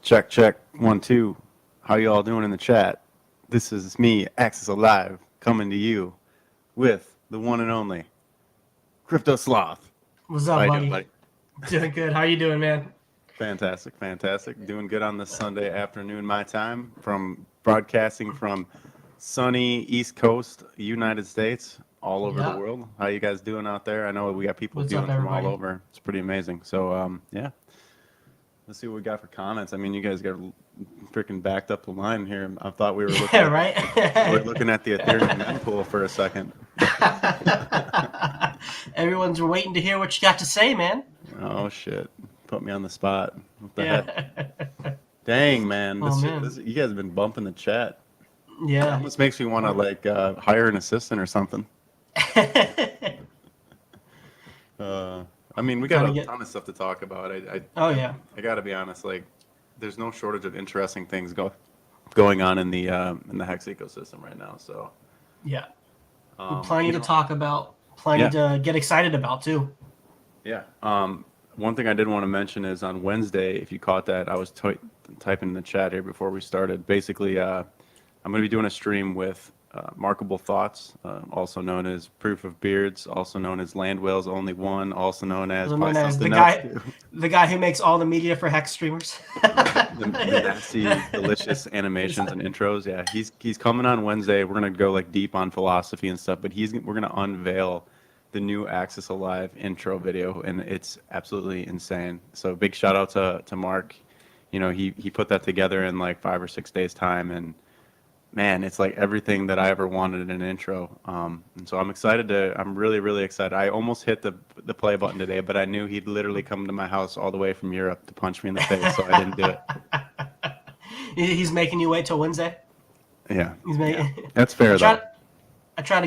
Check, check, 1, 2. How you all doing in the chat? This is me, AXisALiVE, coming to you with the one and only Crypto Sloth. What's How up, you doing, buddy? buddy? Doing good. How you doing, man? Fantastic, fantastic. Doing good on this Sunday afternoon, my time, from broadcasting from sunny East Coast, United States, all over the Yeah. world. How you guys doing out there? I know we got people What's up, viewing from all everybody? over. It's pretty amazing. So, yeah. Let's see what we got for comments. I mean, you guys got freaking backed up the line here. I thought we were looking Yeah, at right. the Ethereum mempool for a second. Everyone's waiting to hear what you got to say, man. Oh shit! Put me on the spot. What the heck? Yeah. Dang, man! Oh man. You guys have been bumping the chat. It Yeah. almost makes me want to hire an assistant or something. I mean, we got Trying a to get. ton of stuff to talk about. Oh yeah. I got to be honest. There's no shortage of interesting things going on in the Hex ecosystem right now. So, Yeah. um, Plenty you to know, talk about. Plenty yeah, to get excited about too. yeah. One thing I did want to mention is on Wednesday, if you caught that, I was typing in the chat here before we started. Basically, I'm going to be doing a stream with Markable Thoughts, also known as Proof of Beards, also known as Land Whales Only One, also known as Also probably known as something else too. the guy who makes all the media for Hex streamers. The nasty, delicious animations and intros. Yeah, he's coming on Wednesday. We're gonna go deep on philosophy and stuff, but we're gonna unveil the new AXisALiVE intro video, and it's absolutely insane. So big shout out to Mark. You know, he put that together in like 5 or 6 days time, and man, it's like everything that I ever wanted in an intro. And so I'm really, really excited. I almost hit the play button today, but I knew he'd literally come to my house all the way from Europe to punch me in the face, so I didn't do it. He's making you wait till Wednesday. Yeah, He's yeah, making. that's fair I though. tried. I tried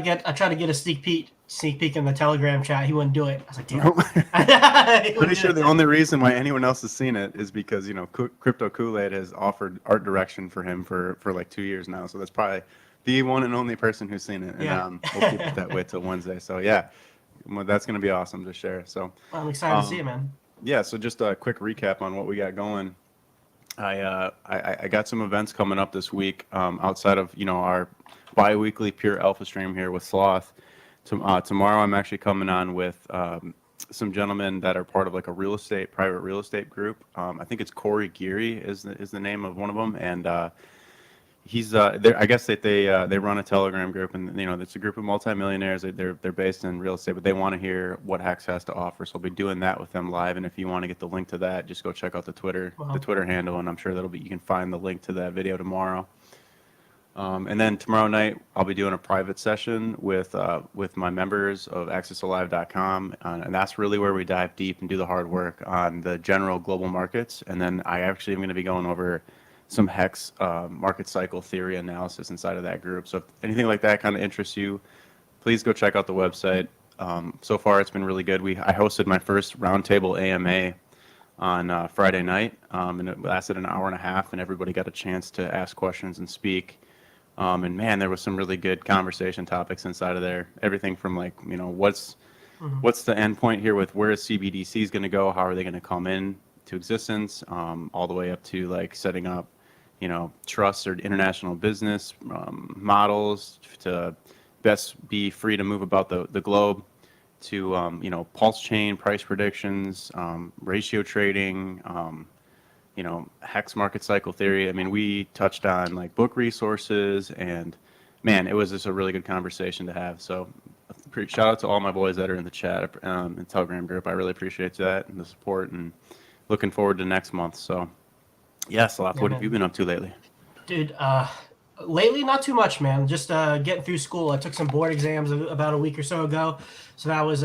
to get a sneak peek in the Telegram chat. He wouldn't do it. I was like, damn. He Pretty wouldn't do sure it. the only reason why anyone else has seen it is because Crypto Kool-Aid has offered art direction for him for like 2 years now. So that's probably the one and only person who's seen it, and Yeah. we'll keep it that way till Wednesday. So yeah, well, that's gonna be awesome to share. So I'm excited to see it, um, man. yeah, so just a quick recap on what we got going. I got some events coming up this week outside of our bi-weekly pure alpha stream here with Sloth. Tomorrow I'm actually coming on with some gentlemen that are part of like a private real estate group. I think it's Corey Geary is the name of one of them, and he's I guess that they run a Telegram group, and it's a group of multimillionaires. They're based in real estate, but they want to hear what Hex has to offer. So I'll be doing that with them live. And if you want to get the link to that, just go check out the Wow. Twitter handle, and I'm sure you can find the link to that video tomorrow. And then tomorrow night, I'll be doing a private session with my members of axisALiVE.com, and that's really where we dive deep and do the hard work on the general global markets. And then I actually am going to be going over some Hex market cycle theory analysis inside of that group. So if anything like that kind of interests you, please go check out the website. So far, it's been really good. I hosted my first roundtable AMA on Friday night, and it lasted an hour and a half, and everybody got a chance to ask questions and speak. And man, there was some really good conversation topics inside of there. Everything from what's Mhm. the end point here with where is CBDCs going to go? How are they going to come in to existence? All the way up to like setting up, trusts or international business models to best be free to move about the globe, to pulse chain price predictions, ratio trading. Hex market cycle theory. I mean, we touched on like book resources, and man, it was just a really good conversation to have. So, shout out to all my boys that are in the chat and Telegram group. I really appreciate that and the support, and looking forward to next month. So, yeah, Sloth, Yeah, what have you man. been up to lately? Dude, lately not too much, man. Just getting through school. I took some board exams about a week or so ago, so that was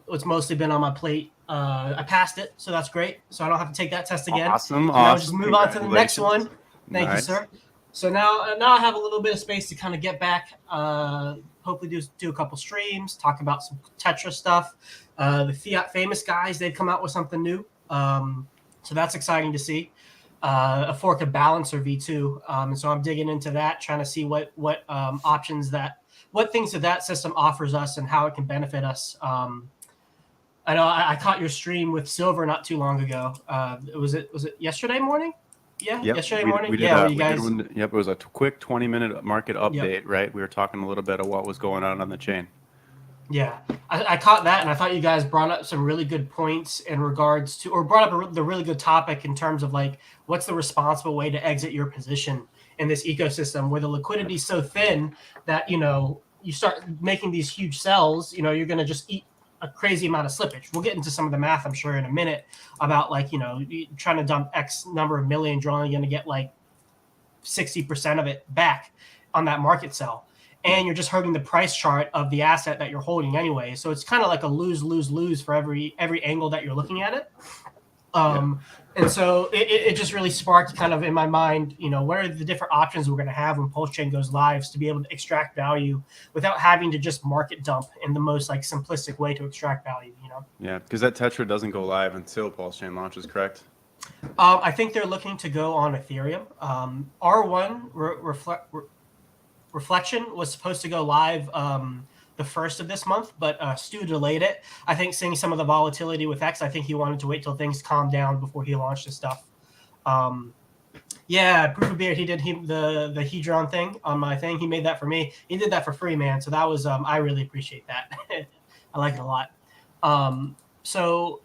what's mostly been on my plate. I passed it, so that's great. So I don't have to take that test again. Awesome, So now we just awesome. move on to the next Congratulations. one. Thank you, Nice. sir. So now I have a little bit of space to kind of get back. Hopefully do a couple streams, talk about some Tetra stuff. The Fiat Famous guys, they've come out with something new. So that's exciting to see. A fork of Balancer V2. And so I'm digging into that, trying to see what options what things that system offers us and how it can benefit us. I know I caught your stream with Silver not too long ago. Was it yesterday morning? Yeah, Yep, yesterday we morning. we did Yeah, where you we did guys? one. Yep, it was a quick 20-minute market Yep. update, right? We were talking a little bit of what was going on the chain. Yeah, I caught that, and I thought you guys brought up some really good points in regards to, or brought up the really good topic in terms of like, what's the responsible way to exit your position in this ecosystem where the liquidity is so thin that you start making these huge sells. You're going to just eat a crazy amount of slippage. We'll get into some of the math, I'm sure, in a minute about like you trying to dump X number of million, you're only going to get like 60% of it back on that market sell. And you're just hurting the price chart of the asset that you're holding anyway. So it's kind of like a lose, lose, lose for every angle that you're looking at it. And so it just really sparked kind of in my mind, what are the different options we're going to have when Pulse Chain goes live to be able to extract value without having to just market dump in the most like simplistic way to extract value. Yeah, because that Tetra doesn't go live until Pulse Chain launches, correct? I think they're looking to go on Ethereum. R1 Reflection was supposed to go live the first of this month, but Stu delayed it. I think seeing some of the volatility with X, I think he wanted to wait till things calmed down before he launched his stuff. Yeah, Proof of Beard, he did the Hedron thing on my thing. He made that for me. He did that for free, man. So that was I really appreciate that. I like it a lot. So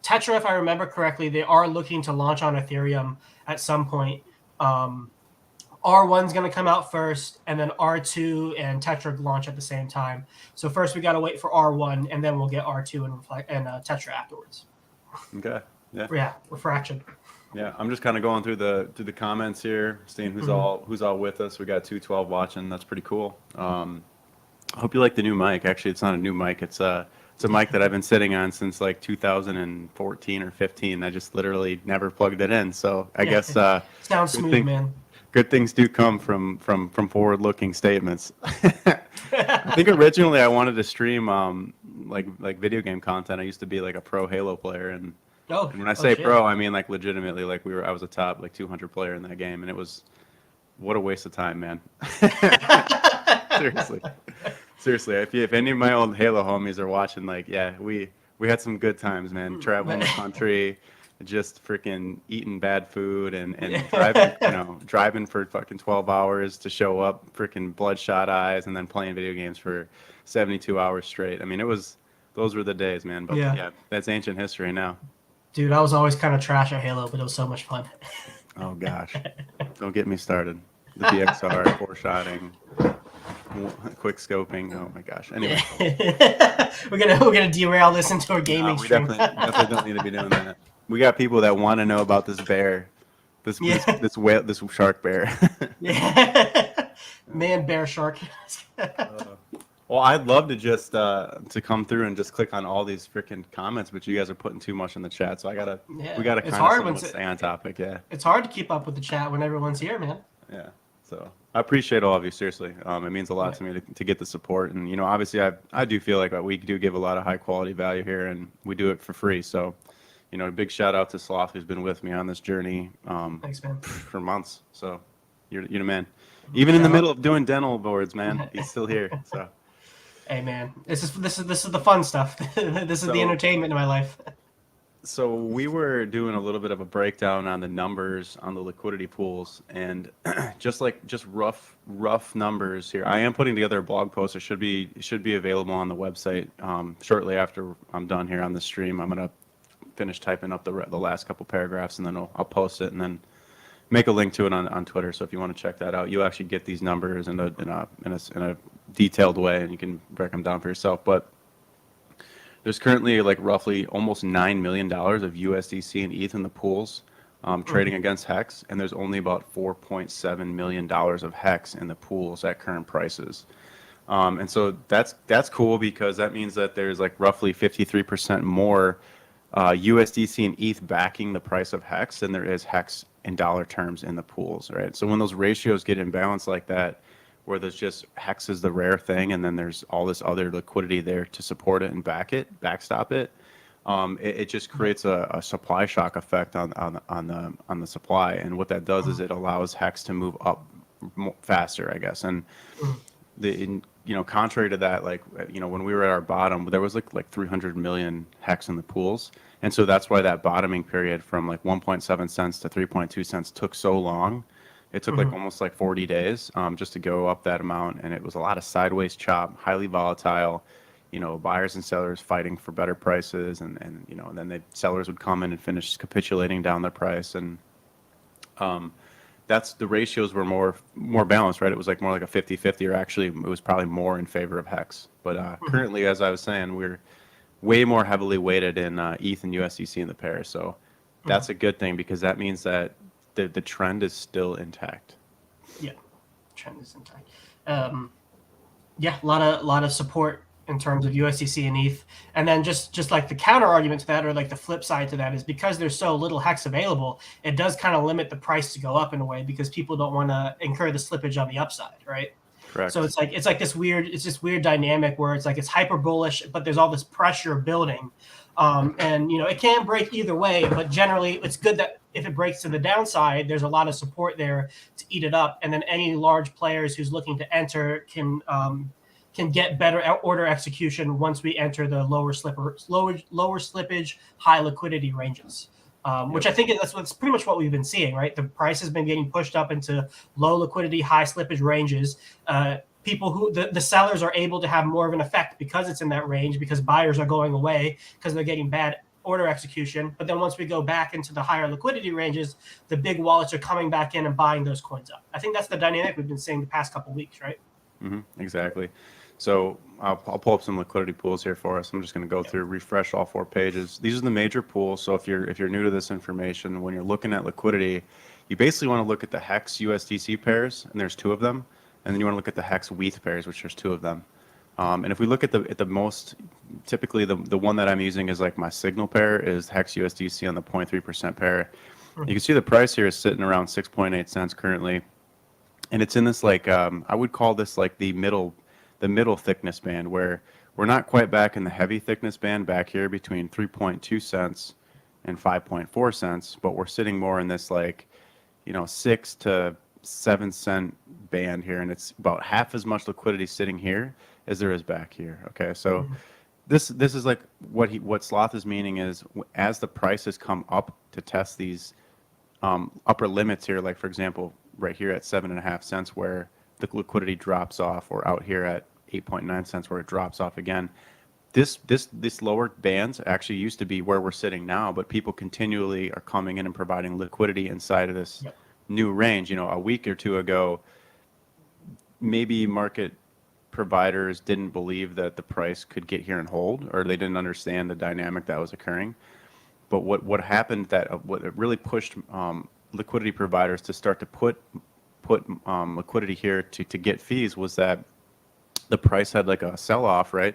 Tetra, if I remember correctly, they are looking to launch on Ethereum at some point. R1's going to come out first, and then R2 and Tetra launch at the same time. So first we got to wait for R1, and then we'll get R2 and Tetra afterwards. Okay. Yeah. Yeah, refraction. Yeah, I'm just kind of going through the comments here, seeing who's all with us. We got 212 watching. That's pretty cool. I hope you like the new mic. Actually, it's not a new mic. It's a mic that I've been sitting on since like 2014 or 15. I just literally never plugged it in. So I guess sounds smooth, man. Good things do come from forward-looking statements. I think originally I wanted to stream like video game content. I used to be like a pro Halo player, and when I say pro, I mean like legitimately like I was a top like 200 player in that game, and it was what a waste of time, man. Seriously. If any of my old Halo homies are watching, like we had some good times, man. Traveling the country. Just freaking eating bad food and driving for fucking 12 hours to show up, freaking bloodshot eyes, and then playing video games for 72 hours straight. I mean, those were the days, man. But yeah, that's ancient history now. Dude, I was always kind of trash at Halo, but it was so much fun. Oh gosh, don't get me started. The BXR, foreshotting, quick scoping. Oh my gosh. Anyway, we're gonna derail this into a gaming stream. We definitely don't need to be doing that. We got people that want to know about this bear, this shark bear. Yeah, man, bear shark. Well, I'd love to just to come through and just click on all these freaking comments, but you guys are putting too much in the chat, so we gotta kind of stay on topic. Yeah, it's hard to keep up with the chat when everyone's here, man. Yeah, so I appreciate all of you. Seriously, it means a lot to me to get the support, and obviously I do feel like we do give a lot of high quality value here, and we do it for free. So. A big shout out to Sloth, who's been with me on this journey Thanks, man. For months. So you're the man. Even in the middle of doing dental boards, man, he's still here. So hey, man, this is the fun stuff. This is the entertainment in my life. So we were doing a little bit of a breakdown on the numbers on the liquidity pools, and just rough numbers here. I am putting together a blog post. It should be available on the website shortly after I'm done here on the stream. I'm gonna finish typing up the last couple paragraphs, and then I'll post it and then make a link to it on Twitter. So if you want to check that out, you'll actually get these numbers in a detailed way, and you can break them down for yourself. But there's currently like roughly almost $9 million of USDC and ETH in the pools trading against Hex, and there's only about $4.7 million of Hex in the pools at current prices. And so that's cool, because that means that there's like roughly 53% more USDC and ETH backing the price of Hex than there is Hex in dollar terms in the pools, right? So when those ratios get imbalanced like that, where there's just Hex is the rare thing, and then there's all this other liquidity there to support it and backstop it, it just creates a supply shock effect on the supply. And what that does is it allows Hex to move up faster, I guess. And contrary to that, like when we were at our bottom, there was like 300 million Hex in the pools, And so that's why that bottoming period from like 1.7 cents to 3.2 cents took so long. It took like almost like 40 days just to go up that amount. And it was a lot of sideways chop, highly volatile, buyers and sellers fighting for better prices. And then the sellers would come in and finish capitulating down their price. And that's the ratios were more balanced, right? It was like more like a 50-50, or actually it was probably more in favor of Hex. But currently, as I was saying, we're way more heavily weighted in ETH and USDC in the pair. So that's a good thing, because that means that the trend is still intact. Yeah, trend is intact. Yeah, a lot of support in terms of USDC and ETH. And then just like the counter argument to that, or like the flip side to that, is because there's so little Hex available, it does kind of limit the price to go up in a way, because people don't want to incur the slippage on the upside, right? Correct. So it's like this weird dynamic where it's like it's hyper bullish, but there's all this pressure building, and it can break either way. But generally, it's good that if it breaks to the downside, there's a lot of support there to eat it up, and then any large players who's looking to enter can get better order execution once we enter the lower slippage, high liquidity ranges. Which I think that's pretty much what we've been seeing, right? The price has been getting pushed up into low liquidity, high slippage ranges. People who the sellers are able to have more of an effect because it's in that range, because buyers are going away because they're getting bad order execution. But then once we go back into the higher liquidity ranges, the big wallets are coming back in and buying those coins up. I think that's the dynamic we've been seeing the past couple of weeks, right? Exactly. So I'll pull up some liquidity pools here for us. I'm just going to go through, refresh all 4 pages. These are the major pools. So if you're new to this information, when you're looking at liquidity, you basically want to look at the Hex USDC pairs, and there's 2 of them, and then you want to look at the Hex WETH pairs, which there's 2 of them. And if we look at the most, typically the one that I'm using is like my signal pair is Hex USDC on the 0.3% pair. You can see the price here is sitting around 6.8 cents currently, and it's in this like I would call this like the middle thickness band, where we're not quite back in the heavy thickness band back here between 3.2 cents and 5.4 cents, but we're sitting more in this like 6 to 7 cent band here, and it's about half as much liquidity sitting here as there is back here. Okay, so this is like what Sloth is meaning is, as the prices come up to test these upper limits here, like for example right here at 7.5 cents where the liquidity drops off, or out here at 8.9 cents where it drops off again. This lower bands actually used to be where we're sitting now, but people continually are coming in and providing liquidity inside of this new range. A week or 2 ago, maybe market providers didn't believe that the price could get here and hold, or they didn't understand the dynamic that was occurring. But what happened, what it really pushed liquidity providers to start to put liquidity here to get fees, was that the price had like a sell-off, right?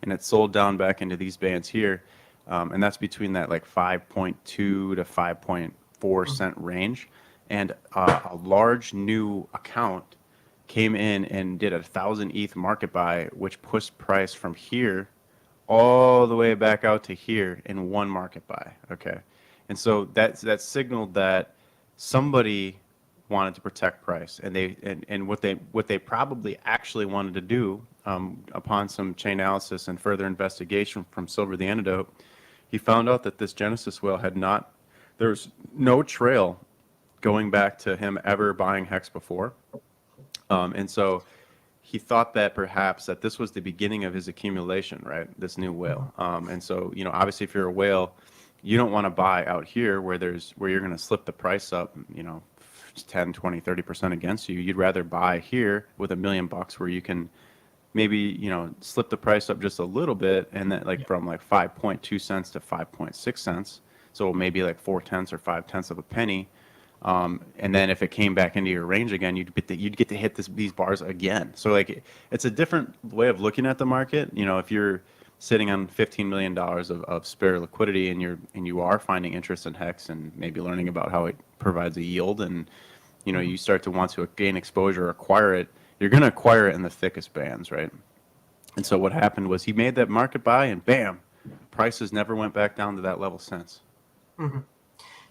And it sold down back into these bands here. And that's between that like 5.2 to 5.4 cent range. And a large new account came in and did 1,000 ETH market buy, which pushed price from here all the way back out to here in one market buy. Okay. And so that signaled that somebody wanted to protect price, and what they probably actually wanted to do, upon some chain analysis and further investigation from Silver the Antidote, he found out that this Genesis whale there's no trail going back to him ever buying Hex before, and so he thought that perhaps that this was the beginning of his accumulation, right? This new whale, and so obviously if you're a whale, you don't want to buy out here where you're going to slip the price up, 10, 20, 30% against you. You'd rather buy here with $1 million where you can maybe, slip the price up just a little bit, and then from like 5.2 cents to 5.6 cents. So maybe like 4/10 or 5/10 of a penny. And then if it came back into your range again, you'd get to hit these bars again. So like it's a different way of looking at the market. If you're sitting on $15 million of spare liquidity, and you are finding interest in Hex and maybe learning about how it provides a yield, and you start to want to gain exposure or acquire it, you're going to acquire it in the thickest bands, right? And so what happened was he made that market buy, and bam, prices never went back down to that level since.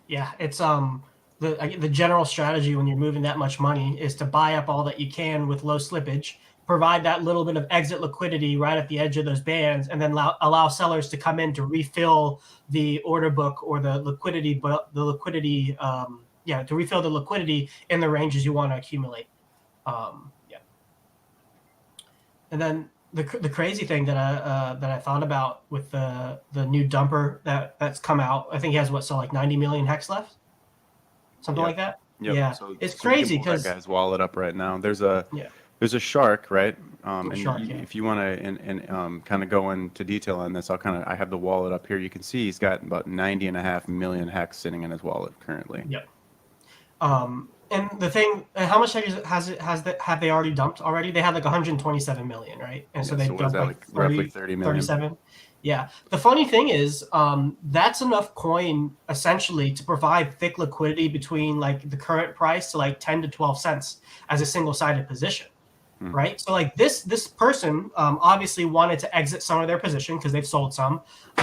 Yeah, it's the general strategy when you're moving that much money is to buy up all that you can with low slippage, provide that little bit of exit liquidity right at the edge of those bands, and then allow sellers to come in to refill the order book or the liquidity, to refill the liquidity in the ranges you want to accumulate. And then the crazy thing that I thought about with the new dumper that's come out, I think he has like 90 million hex left, something like that. Yep. Yeah, So, it's crazy because that guy's wallet up right now. There's a shark, right? If you want to kind of go into detail on this, I have the wallet up here. You can see he's got about 90.5 million hex sitting in his wallet currently. Yep. And the thing, how much have they already dumped already? They had like 127 million, right? And so they dumped like roughly 30 million. 37. Yeah. The funny thing is, that's enough coin essentially to provide thick liquidity between like the current price to like 10 to 12 cents as a single-sided position. Right. So like this person obviously wanted to exit some of their position because they've sold some.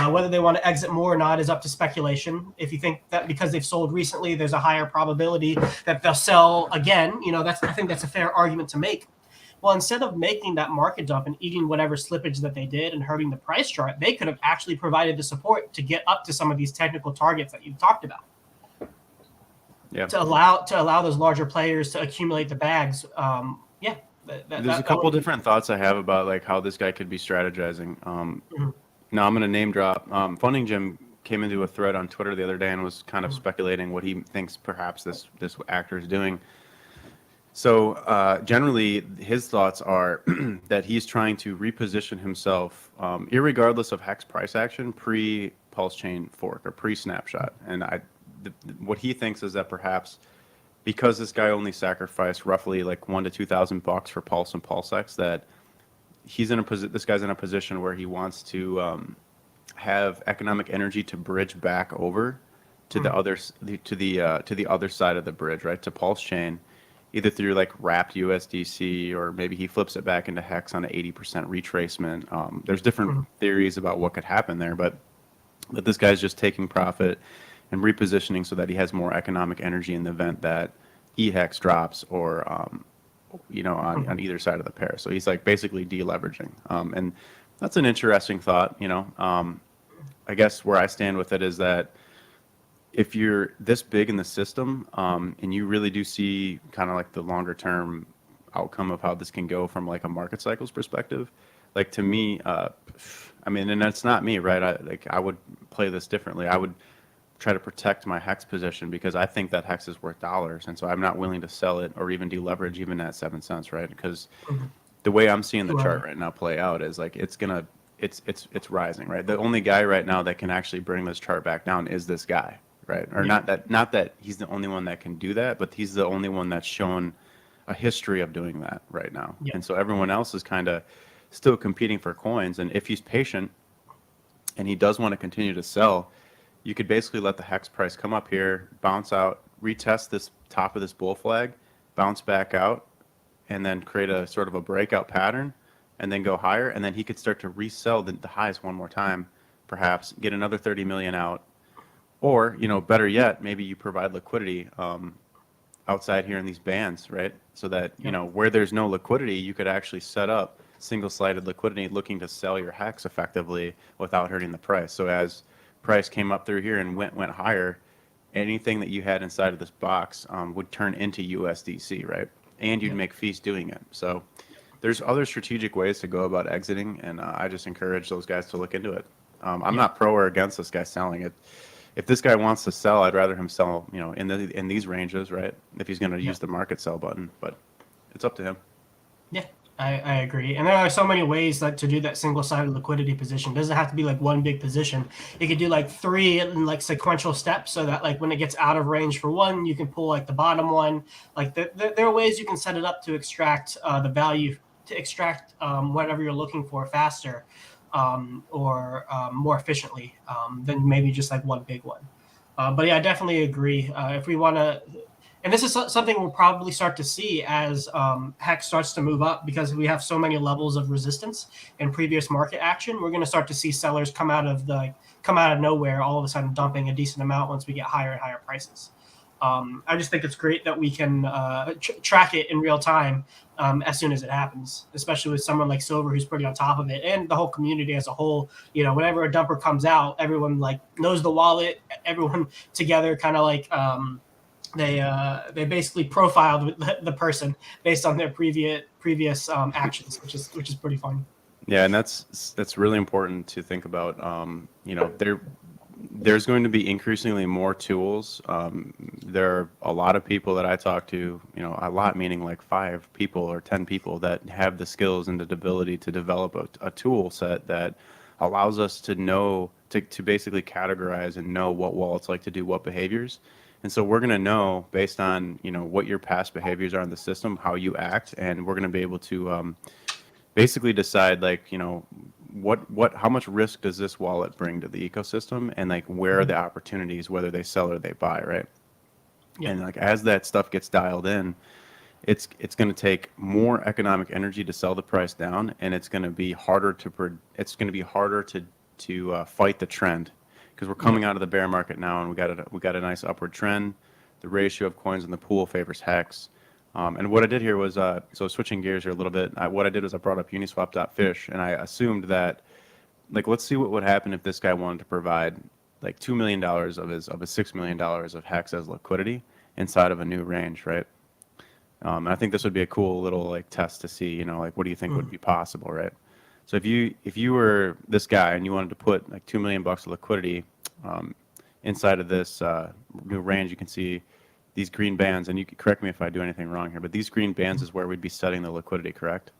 Whether they want to exit more or not is up to speculation. If you think that because they've sold recently, there's a higher probability that they'll sell again, I think that's a fair argument to make. Well, instead of making that market dump and eating whatever slippage that they did and hurting the price chart, they could have actually provided the support to get up to some of these technical targets that you've talked about. Yeah. To allow those larger players to accumulate the bags. There's a couple different thoughts I have about like how this guy could be strategizing. Now I'm going to name drop. Funding Jim came into a thread on Twitter the other day and was kind of speculating what he thinks perhaps this actor is doing. So generally, his thoughts are that he's trying to reposition himself, irregardless of hex price action, pre-pulse chain fork or pre-snapshot. And what he thinks is that perhaps because this guy only sacrificed roughly like $1,000 to $2,000 for Pulse and PulseX, that this guy's in a position where he wants to have economic energy to bridge back over to the other side of the bridge, right, to Pulse chain, either through like wrapped USDC or maybe he flips it back into hex on an 80% retracement. There's different theories about what could happen there, but this guy's just taking profit and repositioning so that he has more economic energy in the event that EHEX drops or, on either side of the pair. So he's like basically deleveraging. And that's an interesting thought, I guess where I stand with it is that if you're this big in the system and you really do see kind of like the longer term outcome of how this can go from like a market cycles perspective, like to me, and that's not me, right? I would play this differently. I would try to protect my hex position because I think that hex is worth dollars, and so I'm not willing to sell it or even deleverage even at 7 cents, right? Because the way I'm seeing the chart right now play out is like it's rising, right? The only guy right now that can actually bring this chart back down is this guy, right? Or not that he's the only one that can do that, but he's the only one that's shown a history of doing that right now. And so everyone else is kind of still competing for coins, and if he's patient and he does want to continue to sell, you could basically let the hex price come up here, bounce out, retest this top of this bull flag, bounce back out, and then create a sort of a breakout pattern, and then go higher. And then he could start to resell the highs one more time, perhaps get another 30 million out. Or, better yet, maybe you provide liquidity outside here in these bands, right? So that, where there's no liquidity, you could actually set up single-sided liquidity looking to sell your hex effectively without hurting the price. So as price came up through here and went higher, anything that you had inside of this box would turn into USDC, right? And you'd make fees doing it. So there's other strategic ways to go about exiting, and I just encourage those guys to look into it. I'm not pro or against this guy selling it. If this guy wants to sell, I'd rather him sell, in these ranges, right? If he's going to use the market sell button, but it's up to him. Yeah. I agree. And there are so many ways to do that single-sided liquidity position. It doesn't have to be like one big position. You could do like 3 in like sequential steps so that like when it gets out of range for one, you can pull like the bottom one. Like there are ways you can set it up to extract the value, to extract whatever you're looking for faster or more efficiently than maybe just like one big one. But yeah, I definitely agree. If we want to... And this is something we'll probably start to see as hex starts to move up, because we have so many levels of resistance in previous market action. We're going to start to see sellers come out of nowhere, all of a sudden dumping a decent amount once we get higher and higher prices. I just think it's great that we can track it in real time as soon as it happens, especially with someone like Silver who's pretty on top of it, and the whole community as a whole. Whenever a dumper comes out, everyone like knows the wallet, everyone together kind of like they basically profiled the person based on their previous actions, which is pretty fun. Yeah, and that's really important to think about. There's going to be increasingly more tools. There are a lot of people that I talk to, a lot meaning like 5 people or 10 people that have the skills and the ability to develop a tool set that allows us to know, to basically categorize and know what wallets like to do what behaviors. And so we're going to know based on, what your past behaviors are in the system, how you act, and we're going to be able to basically decide like, how much risk does this wallet bring to the ecosystem, and like where are the opportunities, whether they sell or they buy, right? Yeah. And like as that stuff gets dialed in, it's going to take more economic energy to sell the price down, and it's going to be harder to fight the trend, because we're coming out of the bear market now, and we got a nice upward trend. The ratio of coins in the pool favors hex. And what I did here was, so switching gears here a little bit, what I did was I brought up Uniswap.fish, and I assumed that, like, let's see what would happen if this guy wanted to provide like $2 million of his $6 million of hex as liquidity inside of a new range, right? And I think this would be a cool little like test to see, like, what do you think would be possible, right? So if you were this guy and you wanted to put like $2 million of liquidity inside of this new range, you can see these green bands, and you can correct me if I do anything wrong here, but these green bands is where we'd be setting the liquidity, correct?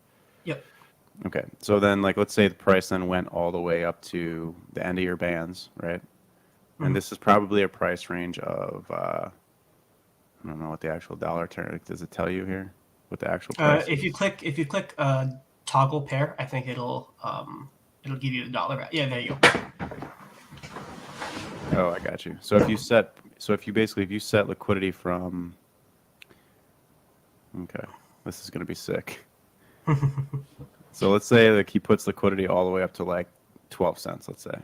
Yep. Okay, so then like let's say the price then went all the way up to the end of your bands, right? And this is probably a price range of I don't know what the actual dollar term, does it tell you here what the actual price if you click toggle pair, I think it'll give you the dollar. Yeah, there you go. Oh, I got you. So if you set liquidity from, okay, this is going to be sick. So let's say like he puts liquidity all the way up to like 12 cents, let's say,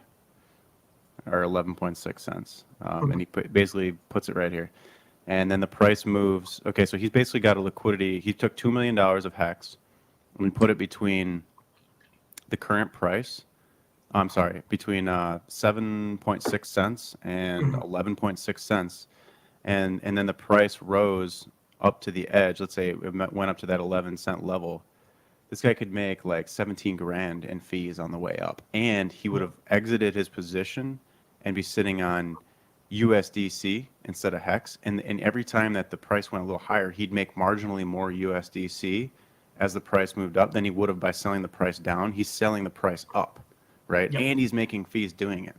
or 11.6 cents. And he basically puts it right here. And then the price moves. Okay, so he's basically got a liquidity. He took $2 million of hex and put it between the current price. I'm sorry, between 7.6 cents and 11.6 cents. And then the price rose up to the edge. Let's say it went up to that 11-cent level. This guy could make like 17 grand in fees on the way up, and he would have exited his position and be sitting on USDC instead of hex. And every time that the price went a little higher, he'd make marginally more USDC as the price moved up than he would have by selling the price down. He's selling the price up, right? Yep. And he's making fees doing it.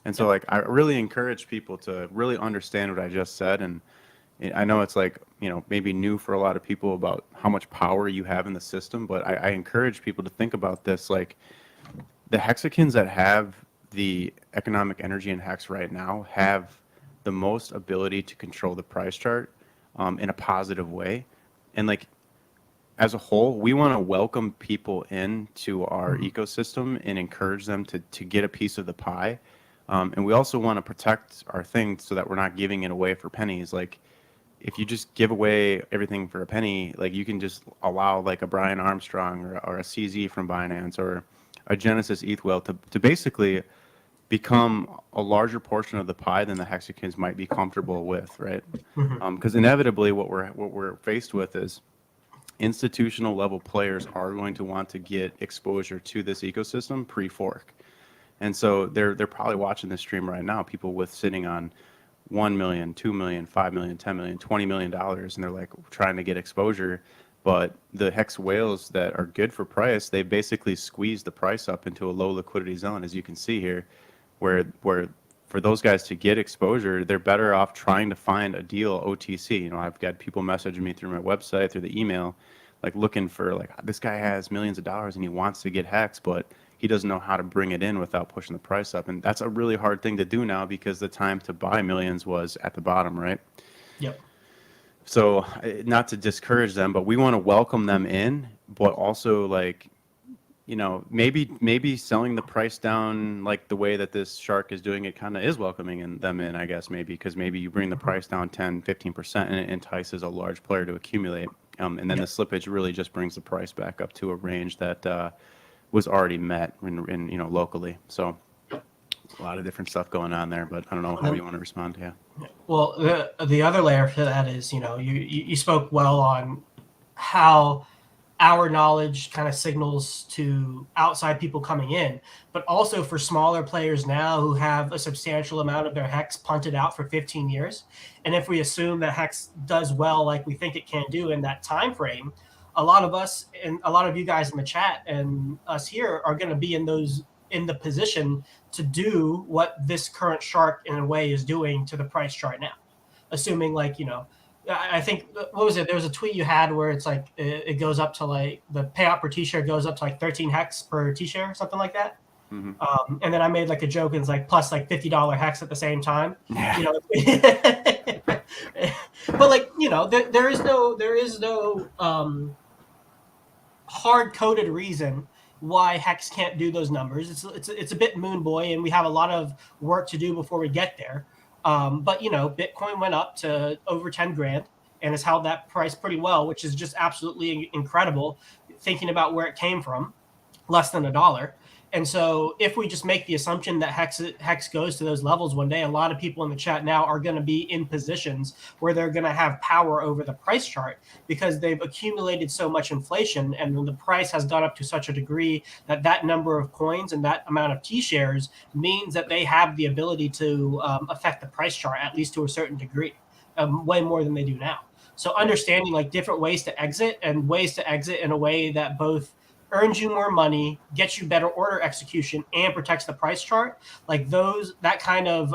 And so like I really encourage people to really understand what I just said. And I know it's like, maybe new for a lot of people about how much power you have in the system, but I encourage people to think about this. Like the hexagons that have the economic energy in hex right now have the most ability to control the price chart in a positive way. And like as a whole, we want to welcome people into our ecosystem and encourage them to get a piece of the pie. And we also want to protect our thing so that we're not giving it away for pennies. Like if you just give away everything for a penny, like you can just allow like a Brian Armstrong or a CZ from Binance or a Genesis ETH whale to basically become a larger portion of the pie than the hexagons might be comfortable with, right? Because inevitably what we're faced with is institutional level players are going to want to get exposure to this ecosystem pre-fork. And so they're probably watching this stream right now, people with sitting on 1 million, 2 million, 5 million, 10 million, $20 million, and they're like trying to get exposure. But the hex whales that are good for price, they basically squeeze the price up into a low liquidity zone, as you can see here, where for those guys to get exposure, they're better off trying to find a deal OTC. I've got people messaging me through my website, through the email, like looking for like, this guy has millions of dollars and he wants to get hex, but he doesn't know how to bring it in without pushing the price up. And that's a really hard thing to do now because the time to buy millions was at the bottom, right? Yep. So not to discourage them, but we want to welcome them in, but also like maybe selling the price down like the way that this shark is doing it kind of is welcoming them in, I guess, maybe because maybe you bring the price down 10-15% and it entices a large player to accumulate. And then the slippage really just brings the price back up to a range that was already met in locally. So a lot of different stuff going on there, but I don't know how you want to respond. Yeah. Well, the other layer to that is, you spoke well on how our knowledge kind of signals to outside people coming in, but also for smaller players now who have a substantial amount of their hex punted out for 15 years. And if we assume that hex does well, like we think it can do in that time frame, a lot of us and a lot of you guys in the chat and us here are going to be in the position to do what this current shark in a way is doing to the price chart now, assuming I think, what was it? There was a tweet you had where it's like it goes up to like the payout per T-share goes up to like 13 hex per T-share, something like that. Mm-hmm. And then I made like a joke and it's like plus like $50 hex at the same time. Yeah. But there is no hard coded reason why hex can't do those numbers. It's a bit moon boy, and we have a lot of work to do before we get there. But Bitcoin went up to over 10 grand and has held that price pretty well, which is just absolutely incredible thinking about where it came from, less than $1. And so if we just make the assumption that hex goes to those levels one day, a lot of people in the chat now are going to be in positions where they're going to have power over the price chart because they've accumulated so much inflation, and the price has gone up to such a degree that number of coins and that amount of T-shares means that they have the ability to affect the price chart, at least to a certain degree, way more than they do now. So understanding like different ways to exit and ways to exit in a way that both earns you more money, gets you better order execution, and protects the price chart, like that kind of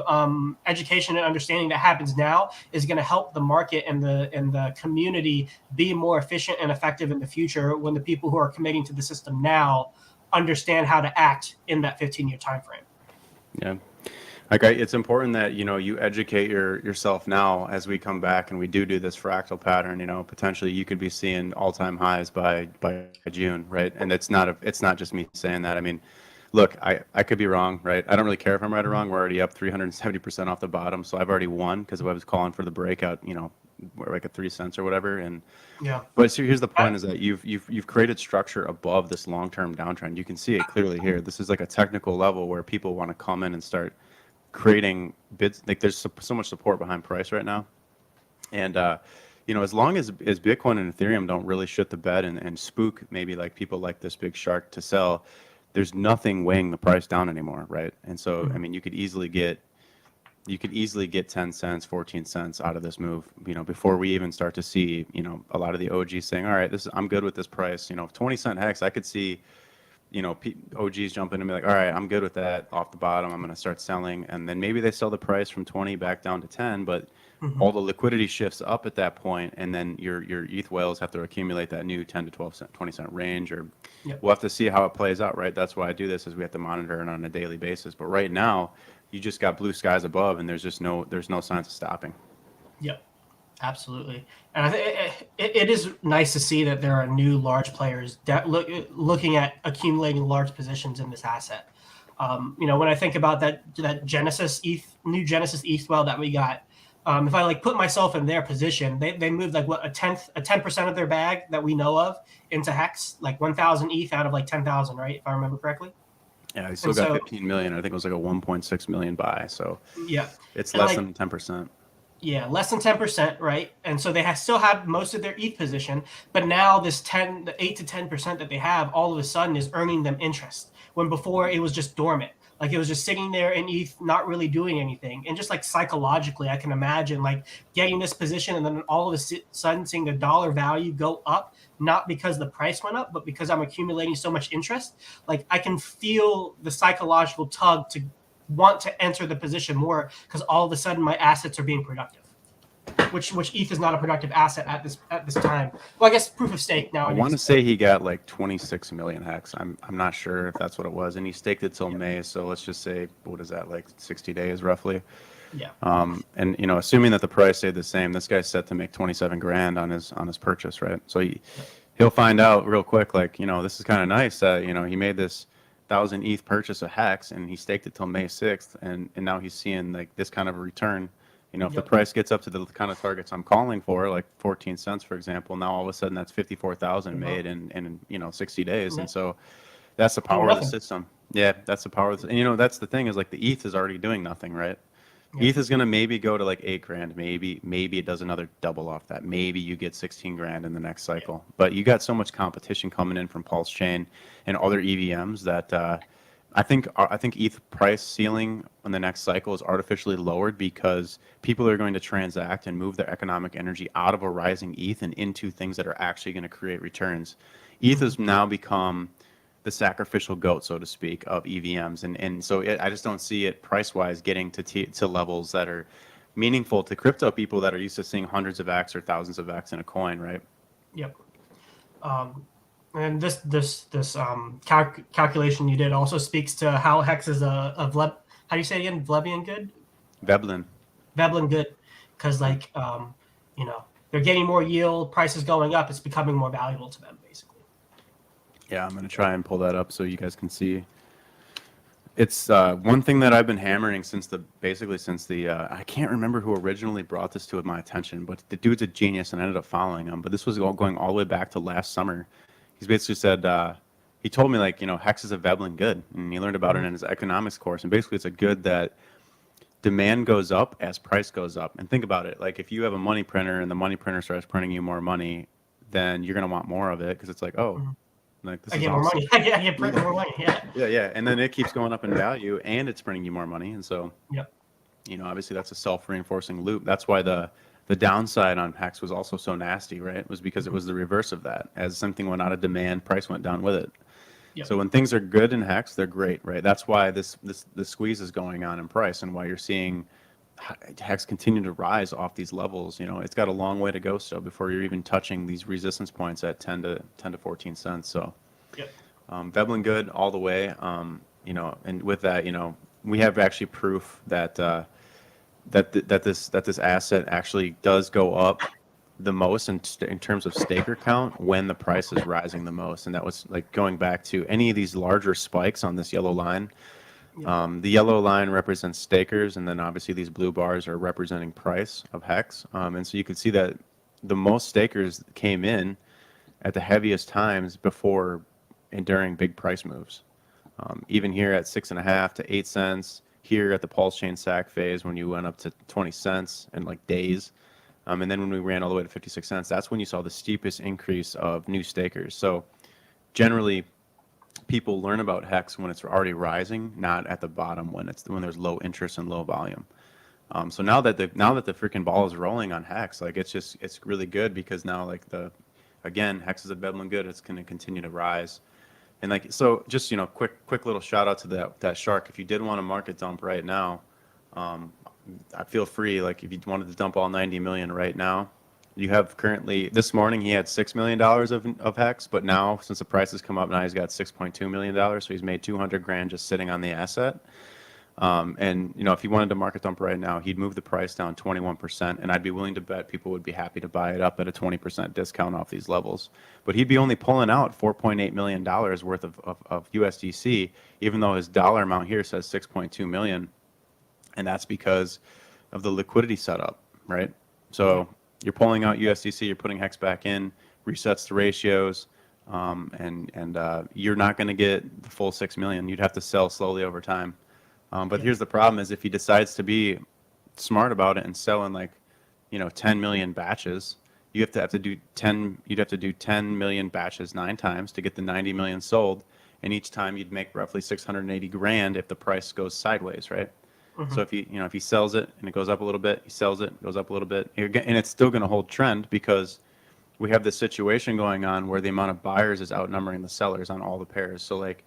education and understanding that happens now is going to help the market and the community be more efficient and effective in the future when the people who are committing to the system now understand how to act in that 15-year time frame. Yeah. It's important that, you educate yourself now as we come back and we do this fractal pattern. Potentially you could be seeing all-time highs by June, right? And it's not just me saying that. I mean, look, I could be wrong, right? I don't really care if I'm right or wrong. We're already up 370% off the bottom, so I've already won because I was calling for the breakout, we're like at 3 cents or whatever. And yeah. But so here's the point: is that you've created structure above this long-term downtrend. You can see it clearly here. This is like a technical level where people want to come in and start creating bids. Like there's so much support behind price right now, and as long as Bitcoin and Ethereum don't really shit the bed and spook maybe like people like this big shark to sell, there's nothing weighing the price down anymore, right? And so I mean you could easily get 10 cents, 14 cents out of this move, before we even start to see a lot of the OGs saying, all right, I'm good with this price. 20-cent hex, I could see OGs jump in and be like, all right, I'm good with that off the bottom. I'm going to start selling. And then maybe they sell the price from 20 back down to 10, but all the liquidity shifts up at that point. And then your ETH whales have to accumulate that new 10 to 12 cent, 20 cent range, or we'll have to see how it plays out, right? That's why I do this, is we have to monitor it on a daily basis. But right now you just got blue skies above and there's no signs of stopping. Yep. Absolutely. And I think it is nice to see that there are new large players looking at accumulating large positions in this asset. When I think about that Genesis ETH, new Genesis ETH well that we got, if I put myself in their position, they moved a 10% of their bag that we know of into Hex, 1,000 ETH out of 10,000, right? If I remember correctly. Yeah, he still got 15 million. I think it was like a 1.6 million buy. So yeah, it's less than 10%. Yeah, less than 10%, right? And so they still have most of their ETH position, but now the 8 to 10% that they have all of a sudden is earning them interest, when before it was just dormant. It was just sitting there in ETH, not really doing anything. And just psychologically, I can imagine getting this position and then all of a sudden seeing the dollar value go up, not because the price went up, but because I'm accumulating so much interest. I can feel the psychological tug to want to enter the position more because all of a sudden my assets are being productive, which ETH is not a productive asset at this time. Well, I guess proof of stake now. I want to say he got 26 million hex. I'm not sure if that's what it was, and he staked it till May. So let's just say, what is that, 60 days roughly? Yeah. And assuming that the price stayed the same, this guy's set to make 27 grand on his purchase, right? So he'll find out real quick, like, this is kind of nice that, he made this 1,000 ETH purchase of Hex and he staked it till May 6th. And now he's seeing like this kind of a return. If the price gets up to the kind of targets I'm calling for, like 14 cents, for example, now all of a sudden that's 54,000 made in 60 days. And so that's the power of the system. Yeah, that's the power of the, and that's the thing is like the ETH is already doing nothing, right? ETH is going to maybe go to like 8 grand. Maybe it does another double off that. Maybe you get 16 grand in the next cycle. But you got so much competition coming in from Pulse Chain and other EVMs that I think ETH price ceiling on the next cycle is artificially lowered because people are going to transact and move their economic energy out of a rising ETH and into things that are actually going to create returns. ETH has now become the sacrificial goat, so to speak, of EVMs, and so I just don't see it price-wise getting to levels that are meaningful to crypto people that are used to seeing hundreds of X or thousands of X in a coin, right? Yep. And this calculation you did also speaks to how Hex is a how do you say it again? Veblen good? Veblen good, because like they're getting more yield, prices going up, it's becoming more valuable to them basically. Yeah, I'm going to try and pull that up so you guys can see. It's one thing that I've been hammering since the I can't remember who originally brought this to my attention, but the dude's a genius and I ended up following him. But this was all going all the way back to last summer. He's basically said, he told me like, Hex is a Veblen good, and he learned about it in his economics course. And basically it's a good that demand goes up as price goes up. And think about it, like if you have a money printer and the money printer starts printing you more money, then you're going to want more of it because it's like, oh, like this I is get more awesome. money. I get printing more money. Yeah. Yeah. And then it keeps going up in value and it's printing you more money. And so, Yep. Obviously that's a self-reinforcing loop. That's why the downside on Hex was also so nasty, right? Was because it was the reverse of that. As something went out of demand, price went down with it. Yep. So when things are good in Hex, they're great, right? That's why this squeeze is going on in price and why you're seeing Hex continue to rise off these levels. It's got a long way to go still before you're even touching these resistance points at 10 to 14 cents. So, yep. Veblen good all the way. And with that, we have actually proof that this asset actually does go up the most in terms of staker count when the price is rising the most. And that was like going back to any of these larger spikes on this yellow line. The yellow line represents stakers, and then obviously these blue bars are representing price of Hex. And so you can see that the most stakers came in at the heaviest times before and during big price moves. Even here at 6.5 to 8 cents, here at the Pulse Chain SAC phase when you went up to 20 cents in like days. And then when we ran all the way to 56 cents, that's when you saw the steepest increase of new stakers. So generally, people learn about Hex when it's already rising, not at the bottom when there's low interest and low volume. So now that the freaking ball is rolling on Hex, like it's really good because now like Hex is a Veblen good. It's going to continue to rise, and like so just quick little shout out to that shark. If you did want to market dump right now, I feel free. Like if you wanted to dump all 90 million right now. You have currently, this morning he had $6 million of Hex, but now since the price has come up, now he's got $6.2 million. So he's made 200 grand just sitting on the asset. And if he wanted to market dump right now, he'd move the price down 21%. And I'd be willing to bet people would be happy to buy it up at a 20% discount off these levels. But he'd be only pulling out $4.8 million worth of USDC, even though his dollar amount here says 6.2 million. And that's because of the liquidity setup, right? So you're pulling out USDC, you're putting Hex back in, resets the ratios, and you're not going to get the full 6 million. You'd have to sell slowly over time. But here's the problem: is if he decides to be smart about it and sell in 10 million batches, you'd have to do 10 million batches 9 times to get the 90 million sold, and each time you'd make roughly 680 grand if the price goes sideways, right? So if he sells it and it goes up a little bit, he sells it, goes up a little bit, and it's still going to hold trend because we have this situation going on where the amount of buyers is outnumbering the sellers on all the pairs. So like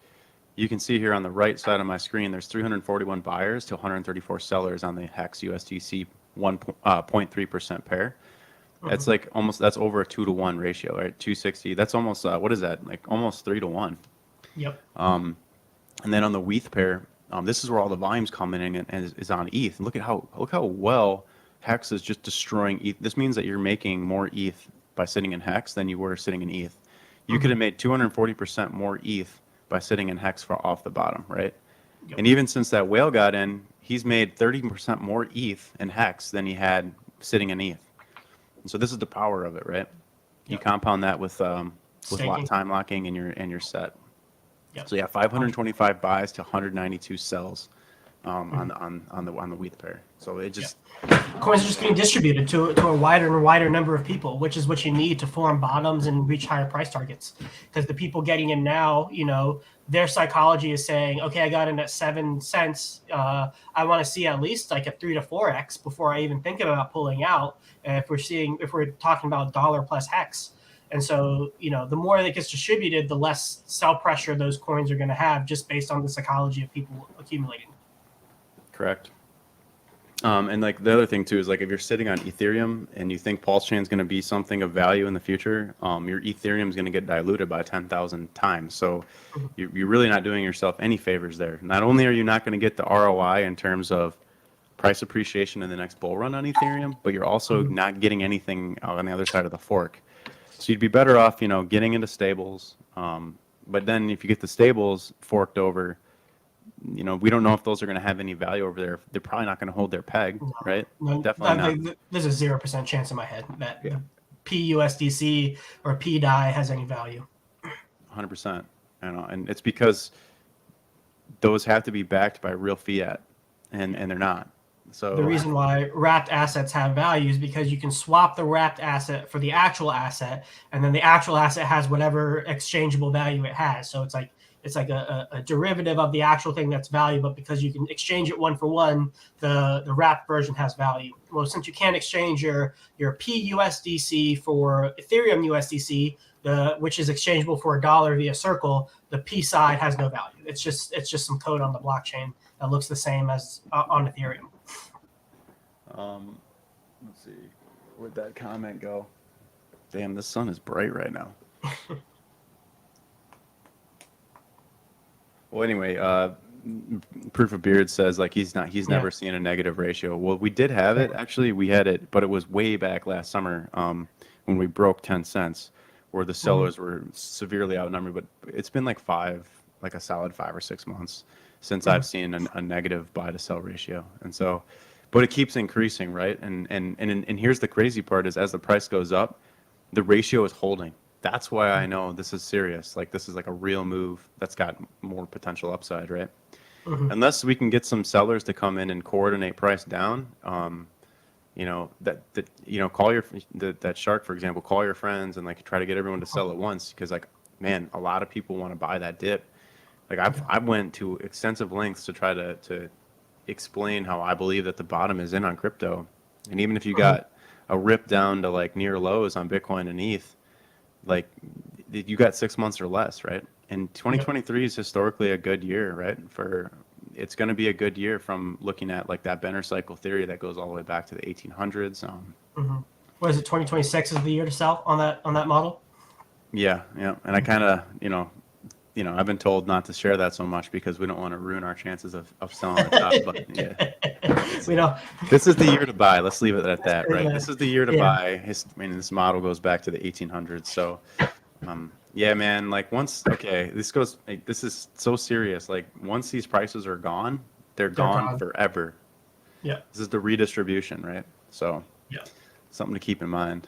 you can see here on the right side of my screen, there's 341 buyers to 134 sellers on the Hex USDC 1.3% pair. That's that's over a 2-to-1 ratio, right? 260. That's almost what is that? Like almost 3-to-1. Yep. And then on the WETH pair. This is where all the volume's coming in and is on ETH. And look how well Hex is just destroying ETH. This means that you're making more ETH by sitting in Hex than you were sitting in ETH. you could have made 240% more ETH by sitting in Hex off the bottom, right? Yep. And even since that whale got in, he's made 30% more ETH in Hex than he had sitting in ETH. And so this is the power of it, right? You Yep. compound that with Staking. time locking, and you're set. Yep. So yeah, 525 buys to 192 sells on the WETH pair. So it just Coins are just being distributed to a wider and wider number of people, which is what you need to form bottoms and reach higher price targets. Because the people getting in now, their psychology is saying, okay, I got in at 7 cents. I want to see at least like a 3 to 4x before I even think about pulling out. If we're talking about dollar plus Hex. And so, the more that gets distributed, the less sell pressure those coins are going to have, just based on the psychology of people accumulating. correct. And like the other thing too is like if you're sitting on Ethereum and you think Pulse Chain is going to be something of value in the future, your Ethereum is going to get diluted by 10,000 times. So you're really not doing yourself any favors there. Not only are you not going to get the ROI in terms of price appreciation in the next bull run on Ethereum, but you're also not getting anything on the other side of the fork. So you'd be better off, getting into stables. But then if you get the stables forked over, we don't know if those are going to have any value over there. They're probably not going to hold their peg, right? Definitely not. There's a 0% chance in my head that the PUSDC or PDI has any value. 100%. And it's because those have to be backed by real fiat, and they're not. So the reason why wrapped assets have value is because you can swap the wrapped asset for the actual asset, and then the actual asset has whatever exchangeable value it has. So it's like a derivative of the actual thing that's value, but because you can exchange it one for one, the wrapped version has value. Well, since you can't exchange your PUSDC for Ethereum USDC, which is exchangeable for $1 via Circle, the P side has no value. It's just some code on the blockchain that looks the same as on Ethereum. Let's see, where'd that comment go? Damn, the sun is bright right now. Well, anyway, Proof of Beard says like he's never seen a negative ratio. Well, we did have it actually. We had it, but it was way back last summer when we broke 10 cents, where the sellers were severely outnumbered. But it's been like a solid 5 or 6 months since I've seen a negative buy to sell ratio, and so. But it keeps increasing, right? And here's the crazy part is as the price goes up, the ratio is holding. That's why I know this is serious. Like this is like a real move that's got more potential upside, right? Unless we can get some sellers to come in and coordinate price down, call that shark, for example, call your friends and like try to get everyone to sell at once, because like, man, a lot of people want to buy that dip. Like I went to extensive lengths to try to explain how I believe that the bottom is in on crypto. And even if you got a rip down to like near lows on Bitcoin and ETH, like you got 6 months or less, right? And 2023 is historically a good year, right? It's going to be a good year from looking at like that Benner cycle theory that goes all the way back to the 1800s. What is it? 2026 is the year to sell on that model. Yeah. And I kind of, I've been told not to share that so much because we don't want to ruin our chances of selling the top. But yeah, this is the year to buy. Let's leave it at that, right? This is the year to buy. This model goes back to the 1800s. So, yeah, man. Like this is so serious. Like once these prices are gone, they're gone forever. Yeah. This is the redistribution, right? So, yeah, something to keep in mind.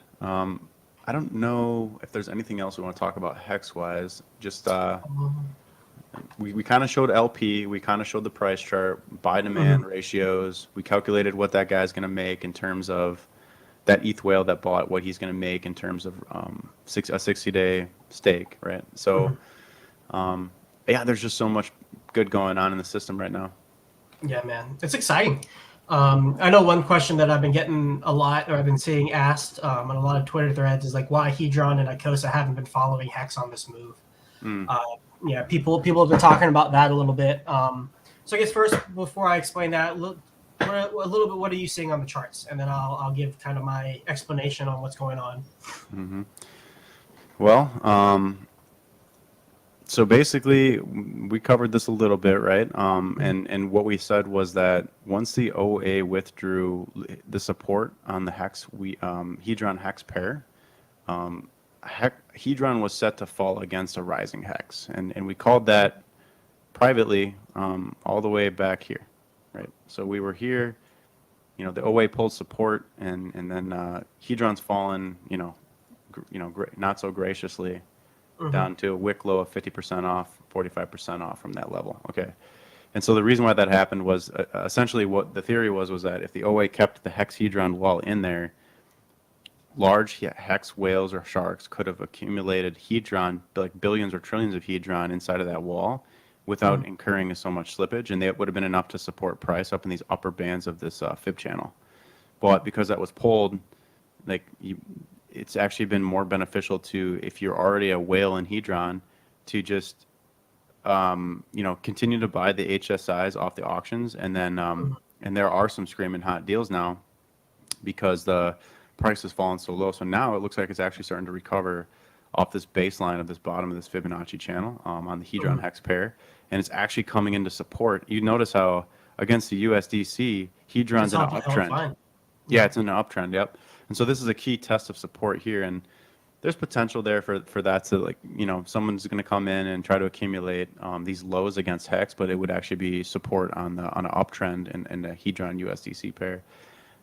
I don't know if there's anything else we want to talk about hex-wise. Just we kind of showed LP. We kind of showed the price chart, buy-demand ratios. We calculated what that guy's going to make in terms of that ETH whale that bought, what he's going to make in terms of a 60-day stake, right? So, yeah, there's just so much good going on in the system right now. Yeah, man. It's exciting. I know one question that I've been getting a lot, or I've been seeing asked on a lot of Twitter threads, is like why Hedron and Icosa haven't been following Hex on this move. Yeah, people have been talking about that a little bit. So I guess first, before I explain that, a little bit, what are you seeing on the charts, and then I'll give kind of my explanation on what's going on. Well, so basically, we covered this a little bit, right? And what we said was that once the OA withdrew the support on the Hex, Hedron Hex pair, Hedron was set to fall against a rising hex, and we called that privately all the way back here, right? So we were here, the OA pulled support, and then Hedron's fallen, not so graciously down to a wick low of 50% off, 45% off from that level. Okay. And so the reason why that happened was essentially what the theory was that if the OA kept the hex Hedron wall in there, large hex whales or sharks could have accumulated Hedron, like billions or trillions of Hedron inside of that wall without incurring so much slippage, and that would have been enough to support price up in these upper bands of this fib channel. But because that was pulled, it's actually been more beneficial to, if you're already a whale in Hedron, to just continue to buy the HSIs off the auctions, and then and there are some screaming hot deals now because the price has fallen so low. So now it looks like it's actually starting to recover off this baseline of this bottom of this Fibonacci channel on the Hedron hex pair, and it's actually coming into support. You notice how against the USDC, Hedron's in an uptrend. Yeah, it's in an uptrend. Yep. And so this is a key test of support here, and there's potential there for that to, someone's going to come in and try to accumulate these lows against hex, but it would actually be support on an uptrend in the Hedron USDC pair.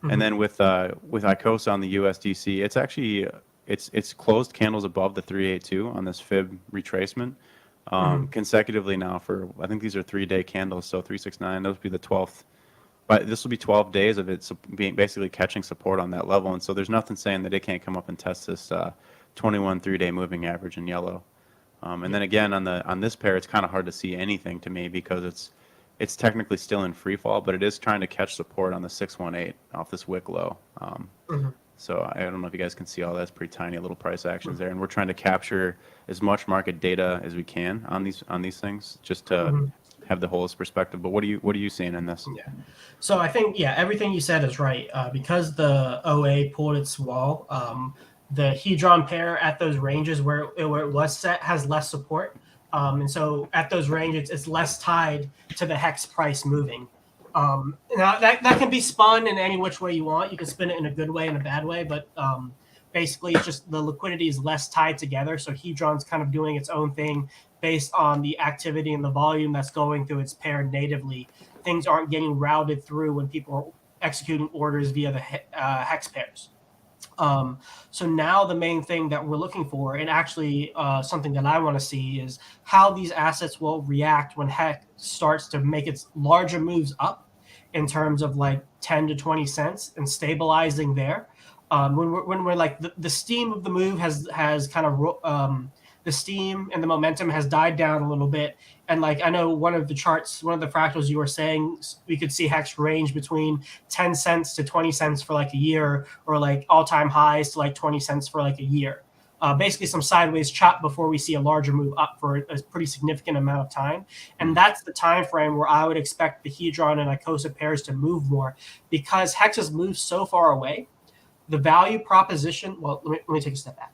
And then with Icosa on the USDC, it's actually it's closed candles above the 382 on this fib retracement consecutively now for, I think these are 3-day candles, so 369. Those would be the 12th. But this will be 12 days of it being basically catching support on that level, and so there's nothing saying that it can't come up and test this 21 3-day moving average in yellow. And then again on this pair, it's kind of hard to see anything to me because it's technically still in free fall, but it is trying to catch support on the 618 off this wick low. So I don't know if you guys can see all that. It's pretty tiny little price actions there, and we're trying to capture as much market data as we can on these things just to have the holistic perspective. But what are you seeing in this? Yeah. So I think everything you said is right. Because the OA pulled its wall, the Hedron pair at those ranges where it was set has less support. And so at those ranges, it's less tied to the hex price moving. Now that can be spun in any which way you want. You can spin it in a good way and a bad way, but basically it's just the liquidity is less tied together. So Hedron's kind of doing its own thing based on the activity and the volume that's going through its pair natively. Things aren't getting routed through when people are executing orders via the hex pairs. So now the main thing that we're looking for, and actually something that I want to see, is how these assets will react when hex starts to make its larger moves up in terms of like 10 to 20 cents and stabilizing there. When we're like the steam of the move has kind of the steam and the momentum has died down a little bit. And like, I know one of the fractals you were saying, we could see hex range between 10 cents to 20 cents for like a year, or like all-time highs to like 20 cents for like a year. Basically some sideways chop before we see a larger move up for a pretty significant amount of time. And that's the time frame where I would expect the Hedron and Icosa pairs to move more, because hex has moved so far away. The value proposition, well, let me take a step back.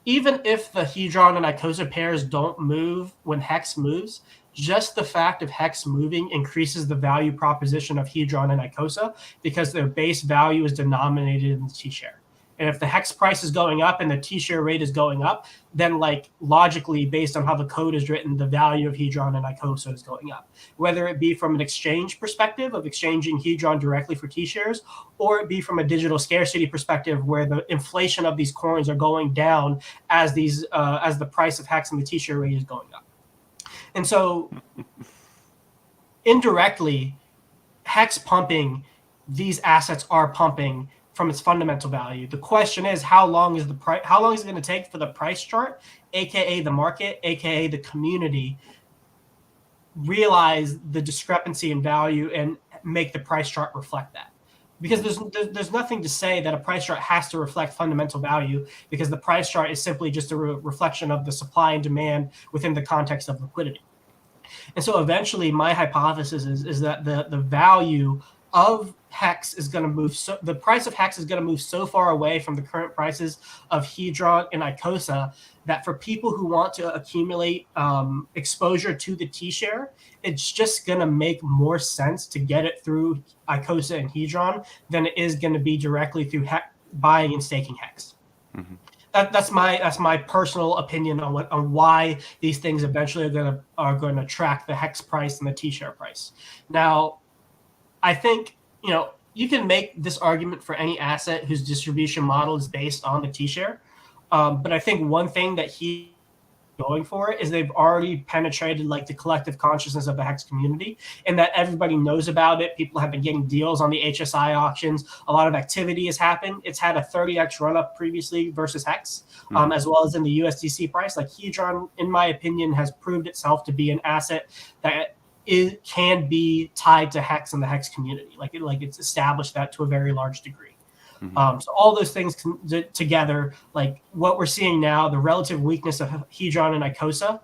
Even if the Hedron and Icosa pairs don't move when hex moves, just the fact of hex moving increases the value proposition of Hedron and Icosa, because their base value is denominated in the T-share. And if the hex price is going up and the T-share rate is going up, then like logically, based on how the code is written, the value of Hedron and Icosa is going up. Whether it be from an exchange perspective of exchanging Hedron directly for T-shares, or it be from a digital scarcity perspective where the inflation of these coins are going down as the price of hex and the T-share rate is going up. And so indirectly, hex pumping, these assets are pumping from its fundamental value. The question is, how long is it going to take for the price chart, aka the market, aka the community, realize the discrepancy in value and make the price chart reflect that? Because there's nothing to say that a price chart has to reflect fundamental value, because the price chart is simply just a reflection of the supply and demand within the context of liquidity. And so eventually my hypothesis is that the value of hex is going to move, so the price of hex is going to move so far away from the current prices of Hedron and Icosa that for people who want to accumulate exposure to the T-share, it's just going to make more sense to get it through Icosa and Hedron than it is going to be directly through buying and staking hex. that's my personal opinion on why these things eventually are gonna track the hex price and the T-share price. Now, I think you can make this argument for any asset whose distribution model is based on the T-share, but I think one thing that he going for it is they've already penetrated like the collective consciousness of the hex community, and that everybody knows about it. People have been getting deals on the HSI auctions. A lot of activity has happened. It's had a 30x run up previously versus hex, as well as in the USDC price. Like Hedron, in my opinion, has proved itself to be an asset that it can be tied to hex and the hex community. Like it's established that to a very large degree. So all those things together, like what we're seeing now, the relative weakness of Hedron and Icosa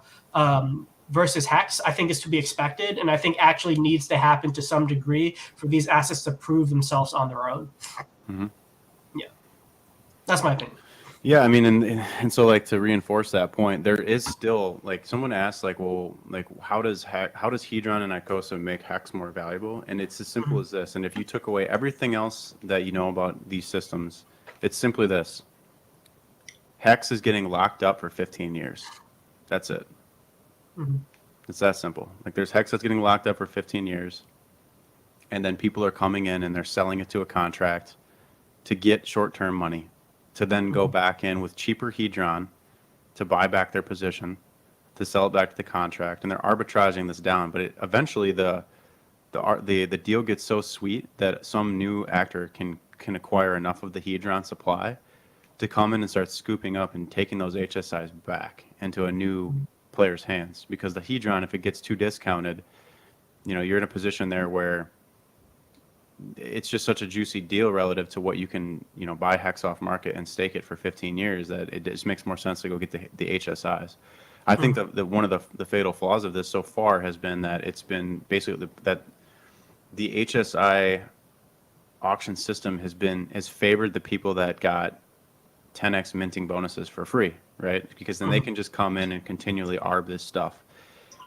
versus Hex, I think is to be expected, and I think actually needs to happen to some degree for these assets to prove themselves on their own. Yeah, that's my opinion. Yeah, I mean, and so like to reinforce that point, there is still like someone asked like, well, like how does Hedron and Icosa make Hex more valuable? And it's as simple as this. And if you took away everything else that you know about these systems, it's simply this: Hex is getting locked up for 15 years. That's it. It's that simple. Like there's Hex that's getting locked up for 15 years, and then people are coming in and they're selling it to a contract to get short-term money, to then go back in with cheaper Hedron to buy back their position, to sell it back to the contract, and they're arbitraging this down. But eventually, the deal gets so sweet that some new actor can acquire enough of the Hedron supply to come in and start scooping up and taking those HSIs back into a new player's hands. Because the Hedron, if it gets too discounted, you're in a position there where it's just such a juicy deal relative to what you can, buy Hex off market and stake it for 15 years that it just makes more sense to go get the HSIs. I think that one of the fatal flaws of this so far has been that it's been basically that the HSI auction system has favored the people that got 10x minting bonuses for free, right? Because then they can just come in and continually arb this stuff.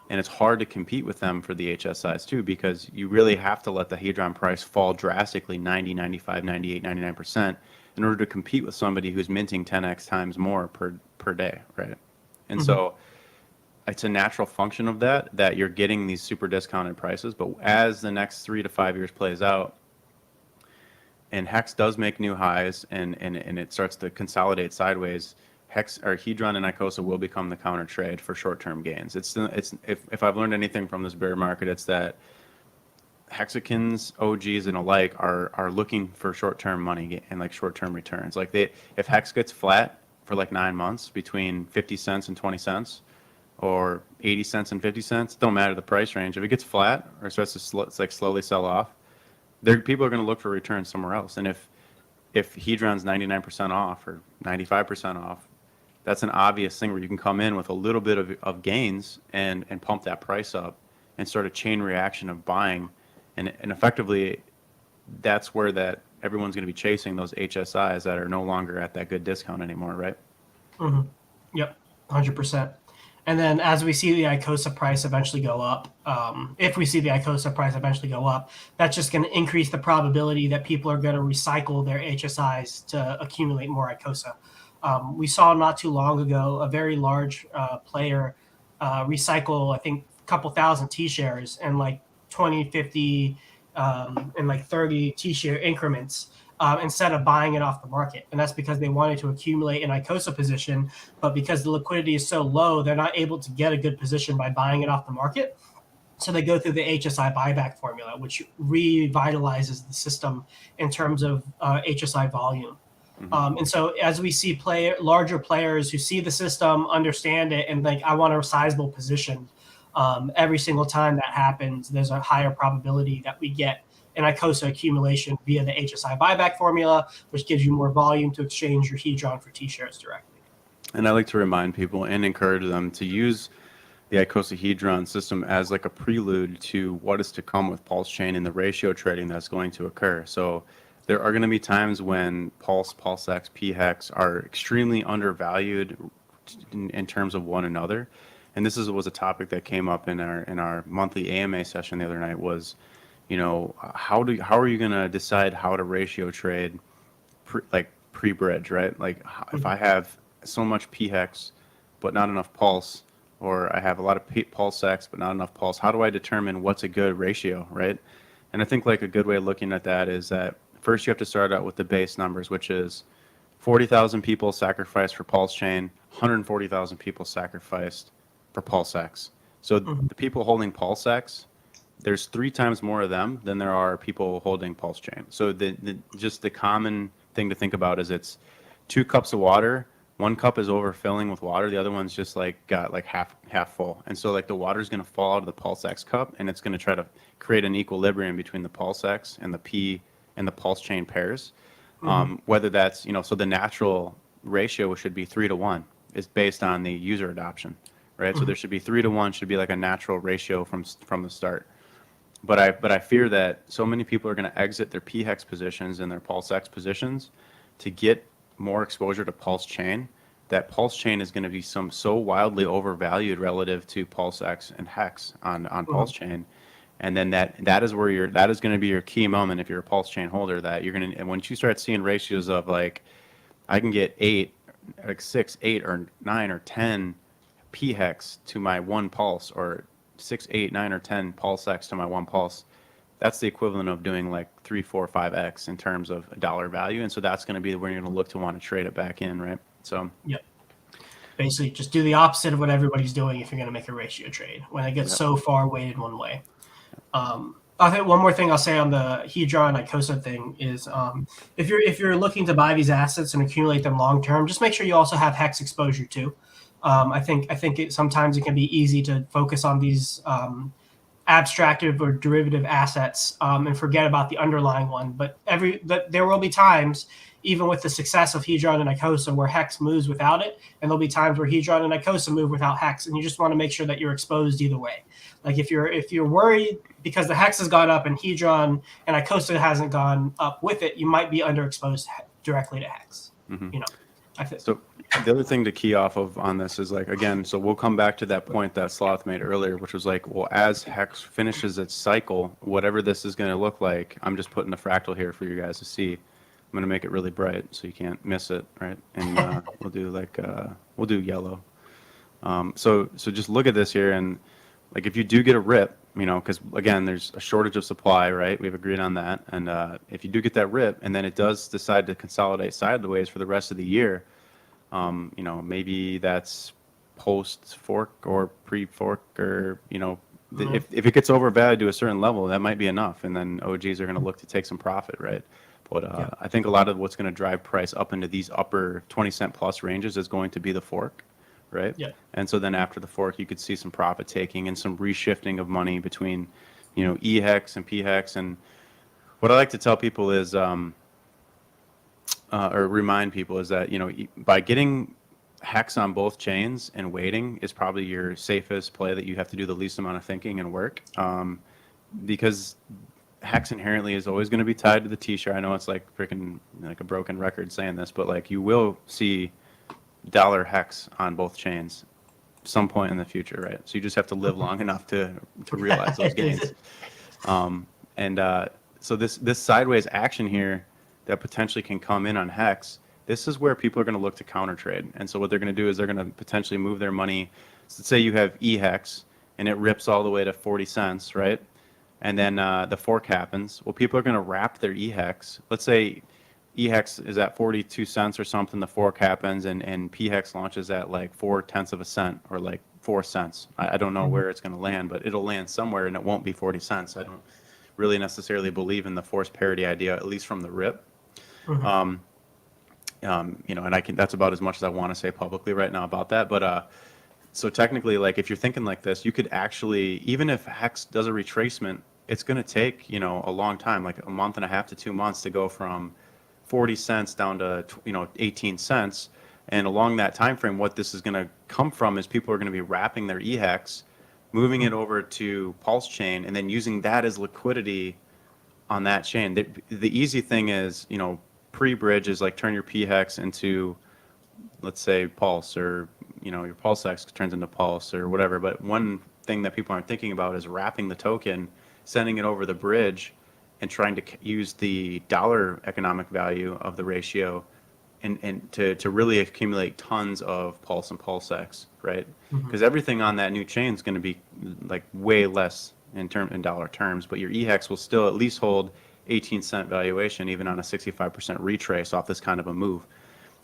And it's hard to compete with them for the HSIs too, because you really have to let the Hedron price fall drastically 90, 95, 98, 99% in order to compete with somebody who's minting 10x times more per day, right? And so it's a natural function of that you're getting these super discounted prices. But as the next 3 to 5 years plays out, and Hex does make new highs and it starts to consolidate sideways, Hex or Hedron and Icosa will become the counter trade for short-term gains. If I've learned anything from this bear market, it's that Hexicans, OGs, and alike are looking for short-term money and like short-term returns. Like if Hex gets flat for like 9 months between 50 cents and 20 cents, or 80 cents and 50 cents, don't matter the price range. If it gets flat or starts to slowly sell off, people are going to look for returns somewhere else. And if Hedron's 99% off or 95% off, that's an obvious thing where you can come in with a little bit of gains and pump that price up and start a chain reaction of buying. And effectively, that's where that everyone's going to be chasing those HSIs that are no longer at that good discount anymore, right? Yep, 100%. And then as we see the Icosa price eventually go up, if we see the Icosa price eventually go up, that's just going to increase the probability that people are going to recycle their HSIs to accumulate more Icosa. We saw not too long ago a very large player recycle, I think, a couple thousand T-shares in like 20, 50, and like 30 T-share increments instead of buying it off the market. And that's because they wanted to accumulate an Icosa position, but because the liquidity is so low, they're not able to get a good position by buying it off the market. So they go through the HSI buyback formula, which revitalizes the system in terms of HSI volume. And so as we see larger players who see the system, understand it, and like, I want a sizable position, every single time that happens, there's a higher probability that we get an Icosa accumulation via the HSI buyback formula, which gives you more volume to exchange your Hedron for T-shares directly. And I like to remind people and encourage them to use the Icosa Hedron system as like a prelude to what is to come with Pulse Chain and the ratio trading that's going to occur. So there are going to be times when Pulse, PulseX, PHEX are extremely undervalued in terms of one another. And this was a topic that came up in our monthly AMA session the other night was, how are you going to decide how to ratio trade pre-bridge, right? Like if I have so much p hex, but not enough pulse, or I have a lot of pulse X, but not enough pulse. How do I determine what's a good ratio, right? And I think like a good way of looking at that is that first you have to start out with the base numbers, which is 40,000 people sacrificed for pulse chain, 140,000 people sacrificed for pulse X. So the people holding pulse X, there's 3 times more of them than there are people holding pulse chain. So just the common thing to think about is it's 2 cups of water. 1 cup is overfilling with water. The other one's just like got like half full. And so like the water is going to fall out of the pulse X cup, and it's going to try to create an equilibrium between the pulse X and the P and the pulse chain pairs. Whether that's, so the natural ratio should be 3 to 1. It's based on the user adoption, right? So there should be 3 to 1 should be like a natural ratio from the start. But I fear that so many people are going to exit their P hex positions and their pulse X positions to get more exposure to pulse chain. That pulse chain is going to be so wildly overvalued relative to pulse X and hex on pulse chain. And then that is where that is going to be your key moment if you're a pulse chain holder, that you're going to, and once you start seeing ratios of like, I can get 6, 8 or 9 or 10 P hex to my 1 pulse, or 6, 8, 9 or 10 pulse X to my 1 pulse. That's the equivalent of doing like 3, 4, 5x in terms of a dollar value. And so that's going to be where you're going to look to want to trade it back in, right? So yep. Basically just do the opposite of what everybody's doing if you're going to make a ratio trade when it gets so far weighted one way. I think one more thing I'll say on the Hedron Icosa thing is if you're looking to buy these assets and accumulate them long term, just make sure you also have hex exposure too. I think sometimes it can be easy to focus on these abstractive or derivative assets and forget about the underlying one. But there will be times, even with the success of Hedron and Icosa, where hex moves without it, and there'll be times where Hedron and Icosa move without hex, and you just want to make sure that you're exposed either way. Like if you're worried because the hex has gone up and Hedron and Icosa hasn't gone up with it, you might be underexposed directly to hex. I think so. The other thing to key off of on this is like, again, so we'll come back to that point that Sloth made earlier, which was like, well, as hex finishes its cycle, whatever this is going to look like, I'm just putting the fractal here for you guys to see. I'm going to make it really bright so you can't miss it, right? And we'll do yellow. So just look at this here, and like if you do get a rip, because again, there's a shortage of supply, right? We've agreed on that. And if you do get that rip, and then it does decide to consolidate sideways for the rest of the year, maybe that's post fork or pre fork, or if it gets overvalued to a certain level, that might be enough, and then OGs are going to look to take some profit, right? But I think a lot of what's going to drive price up into these upper 20-cent plus ranges is going to be the fork, right? Yeah. And so then after the fork, you could see some profit taking and some reshifting of money between, E hex and P hex. And what I like to tell people is, or remind people is that, by getting hex on both chains and waiting is probably your safest play, that you have to do the least amount of thinking and work, because hex inherently is always going to be tied to the T-share. I know it's like freaking like a broken record saying this, but like you will see dollar hex on both chains some point in the future, right? So you just have to live long enough to realize those gains. So this sideways action here that potentially can come in on hex, this is where people are going to look to counter trade. And so what they're going to do is they're going to potentially move their money. So let's say you have E hex and it rips all the way to 40 cents, right? And then the fork happens. Well, people are going to wrap their E hex. Let's say E hex is at 42 cents or something. The fork happens, and P hex launches at like 0.4 of a cent, or like 4 cents. I don't know where it's going to land, but it'll land somewhere, and it won't be 40 cents. I don't really necessarily believe in the force parity idea, at least from the rip. And that's about as much as I want to say publicly right now about that. But so technically, like if you're thinking like this, you could actually, even if hex does a retracement, it's going to take, a long time, like a month and a half to 2 months, to go from 40 cents down to 18 cents. And along that time frame, what this is going to come from is people are going to be wrapping their E hex, moving it over to Pulse chain, and then using that as liquidity on that chain. The easy thing is, pre-bridge is like turn your P hex into, let's say, Pulse, or your Pulse X turns into Pulse or whatever. But one thing that people aren't thinking about is wrapping the token, sending it over the bridge, and trying to use the dollar economic value of the ratio and to really accumulate tons of Pulse and PulseX, right? Mhm. Because everything on that new chain is going to be like way less in dollar terms, but your EHEX will still at least hold 18-cent valuation even on a 65% retrace off this kind of a move.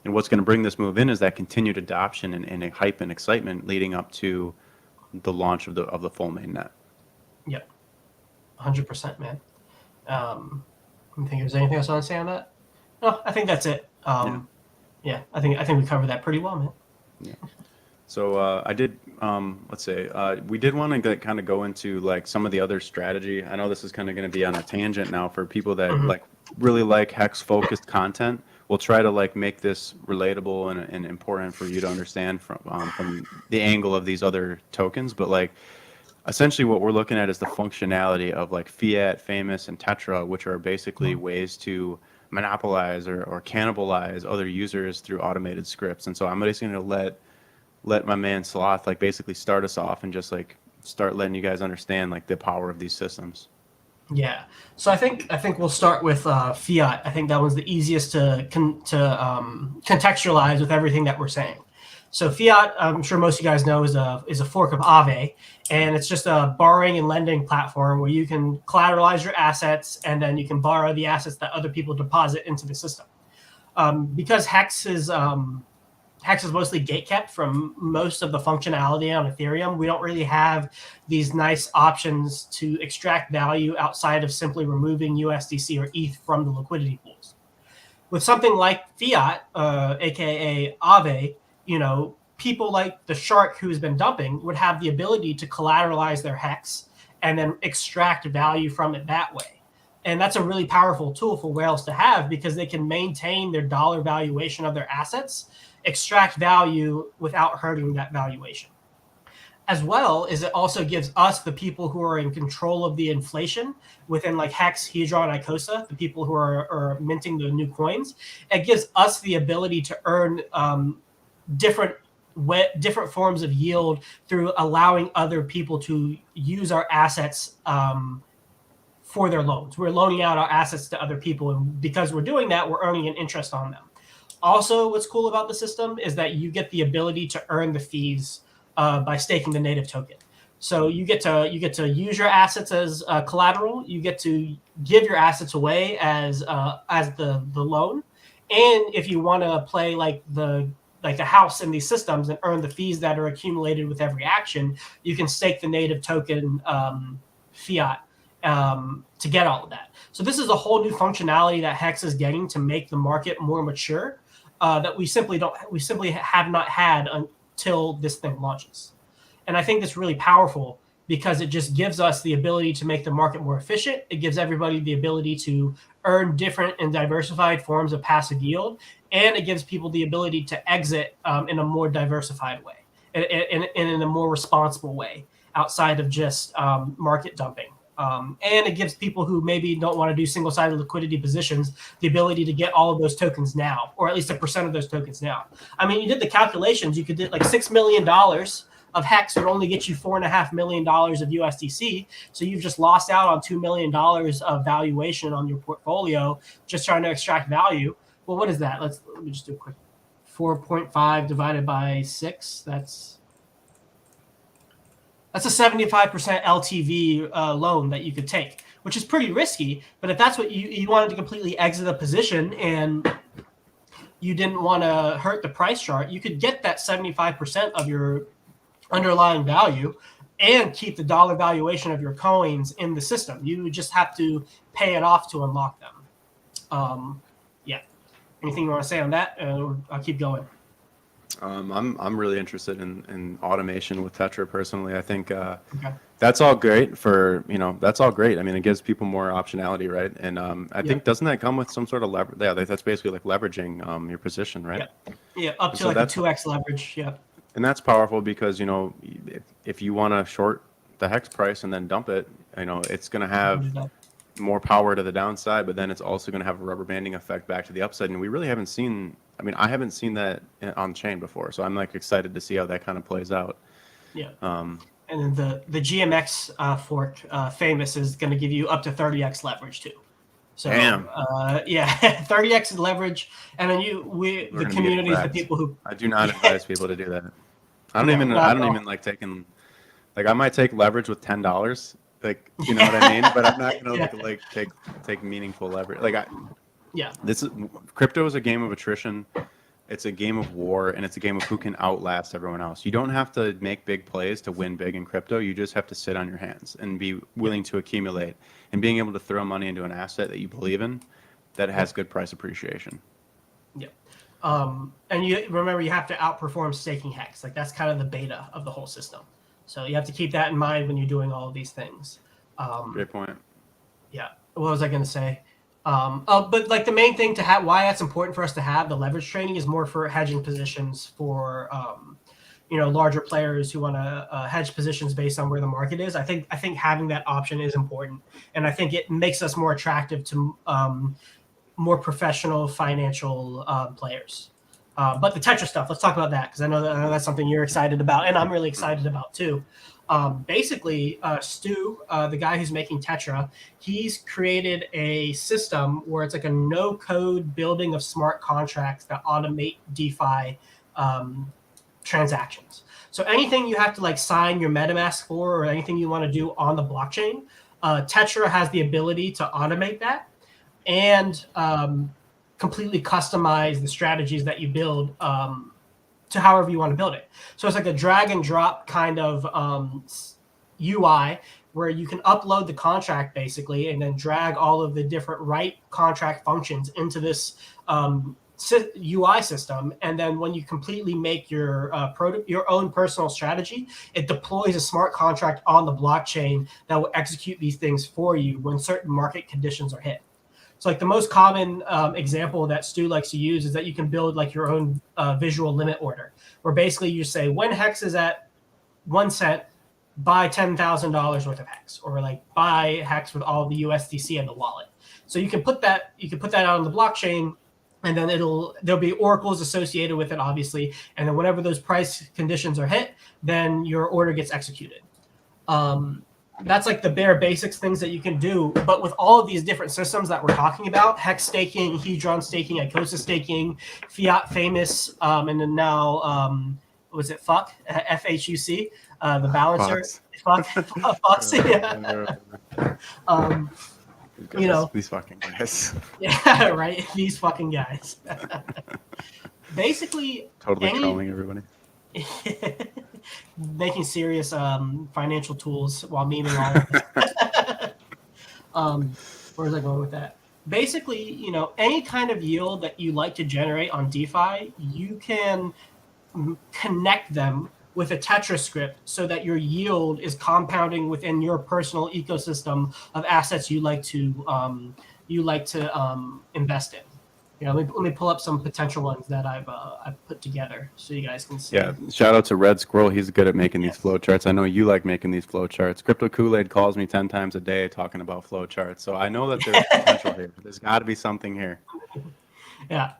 And what's going to bring this move in is that continued adoption and hype and excitement leading up to the launch of the full mainnet. Yep, 100%, man. I think there's anything else I want to say on that. No, I think that's it. Yeah, I think we covered that pretty well, man. Yeah. So I did, let's say, we did want to kind of go into like some of the other strategy. I know this is kind of going to be on a tangent now for people that like really like hex focused content. We'll try to like make this relatable and important for you to understand from the angle of these other tokens. But like essentially what we're looking at is the functionality of like Fiat, Famous, and Tetra, which are basically ways to monopolize or cannibalize other users through automated scripts. And so I'm just going to let my man Sloth like basically start us off and just like start letting you guys understand like the power of these systems. Yeah. So I think we'll start with Fiat. I think that one's the easiest to contextualize with everything that we're saying. So Fiat, I'm sure most of you guys know, is a fork of AAVE, and it's just a borrowing and lending platform where you can collateralize your assets and then you can borrow the assets that other people deposit into the system. Because Hex is mostly gatekept from most of the functionality on Ethereum, we don't really have these nice options to extract value outside of simply removing USDC or ETH from the liquidity pools. With something like Fiat, aka AAVE, people like the shark who's been dumping would have the ability to collateralize their Hex and then extract value from it that way. And that's a really powerful tool for whales to have because they can maintain their dollar valuation of their assets, extract value without hurting that valuation. As well as it also gives us, the people who are in control of the inflation within like Hex, Hedron, Icosa, the people who are minting the new coins, it gives us the ability to earn different forms of yield through allowing other people to use our assets for their loans. We're loaning out our assets to other people, and because we're doing that, we're earning an interest on them. Also, what's cool about the system is that you get the ability to earn the fees by staking the native token. So you get to use your assets as collateral. You get to give your assets away as the loan, and if you want to play like the house in these systems and earn the fees that are accumulated with every action, you can stake the native token Fiat to get all of that. So this is a whole new functionality that Hex is getting to make the market more mature that we simply have not had until this thing launches. And I think that's really powerful because it just gives us the ability to make the market more efficient. It gives everybody the ability to earn different and diversified forms of passive yield, and it gives people the ability to exit in a more diversified way and in a more responsible way outside of just market dumping. And it gives people who maybe don't want to do single-sided liquidity positions the ability to get all of those tokens now, or at least 1% of those tokens now. I mean, you did the calculations. You could do like $6 million of Hex would only get you $4.5 million of USDC. So you've just lost out on $2 million of valuation on your portfolio just trying to extract value. Well, what is that? Let me just do a quick 4.5 divided by 6. That's a 75% LTV loan that you could take, which is pretty risky. But if that's what you wanted to completely exit a position and you didn't want to hurt the price chart, you could get that 75% of your underlying value and keep the dollar valuation of your coins in the system. You just have to pay it off to unlock them. Yeah. Anything you want to say on that? I'll keep going. I'm really interested in automation with Tetra personally. I think that's all great for, that's all great. I mean, it gives people more optionality, right? And I think, doesn't that come with some sort of leverage? Yeah, that's basically like leveraging your position, right? Yeah, up to like a 2x leverage, yeah. And that's powerful because, if you want to short the Hex price and then dump it, it's going to have more power to the downside, but then it's also going to have a rubber banding effect back to the upside. And we really haven't seen, I haven't seen that on chain before. So I'm like excited to see how that kind of plays out. Yeah. And then the GMX fork, Famous, is going to give you up to 30x leverage too. So Damn. yeah, 30x leverage, and then We're the gonna be community is the wrecked. people who. I do not advise people to do that. I No, don't not at all. even like taking, like I might take leverage with $10, like you know what I mean, but I'm not gonna Yeah. like take meaningful leverage. Yeah. Crypto is a game of attrition. It's a game of war, and it's a game of who can outlast everyone else. You don't have to make big plays to win big in crypto. You just have to sit on your hands and be willing to accumulate and being able to throw money into an asset that you believe in that has good price appreciation. Yeah. And you remember you have to outperform staking hex. Like that's kind of the beta of the whole system. So you have to keep that in mind when you're doing all of these things. Great point. Yeah. What was I going to say? But like the main thing to have, why that's important for us to have the leverage trading is more for hedging positions for, larger players who want to hedge positions based on where the market is. I think having that option is important, and I think it makes us more attractive to more professional financial players. But the Tetra stuff, let's talk about that because I know that's something you're excited about, and I'm really excited about too. Basically, Stu, the guy who's making Tetra, he's created a system where it's like a no-code building of smart contracts that automate DeFi transactions. So anything you have to like sign your MetaMask for or anything you want to do on the blockchain, Tetra has the ability to automate that and completely customize the strategies that you build to however you want to build it. So it's like a drag and drop kind of UI where you can upload the contract basically and then drag all of the different contract functions into this UI system. And then when you completely make your own personal strategy, it deploys a smart contract on the blockchain that will execute these things for you when certain market conditions are hit. So like the most common example that Stu likes to use is that you can build like your own visual limit order, where basically you say when hex is at 1 cent, buy $10,000 worth of hex, or like buy hex with all the USDC in the wallet. So you can put that out on the blockchain, and then there'll be oracles associated with it, obviously, and then whenever those price conditions are hit, then your order gets executed. That's like the bare basics things that you can do. But with all of these different systems that we're talking about, hex staking, Hedron staking, Icosa staking, fiat famous, and then now, was it FHUC, the balancer? Fox. Yeah. These fucking guys. Yeah, right. These fucking guys. Basically, Totally trolling everybody. Making serious financial tools while memeing all of this. Where was I going with that? Basically, any kind of yield that you like to generate on DeFi, you can connect them with a Tetra script so that your yield is compounding within your personal ecosystem of assets you like to invest in. Let me pull up some potential ones that I've put together so you guys can see. Yeah, shout out to Red Squirrel. He's good at making these flow charts. I know you like making these flow charts. Crypto Kool-Aid calls me 10 times a day talking about flow charts. So I know that there's potential here. There's got to be something here. Yeah.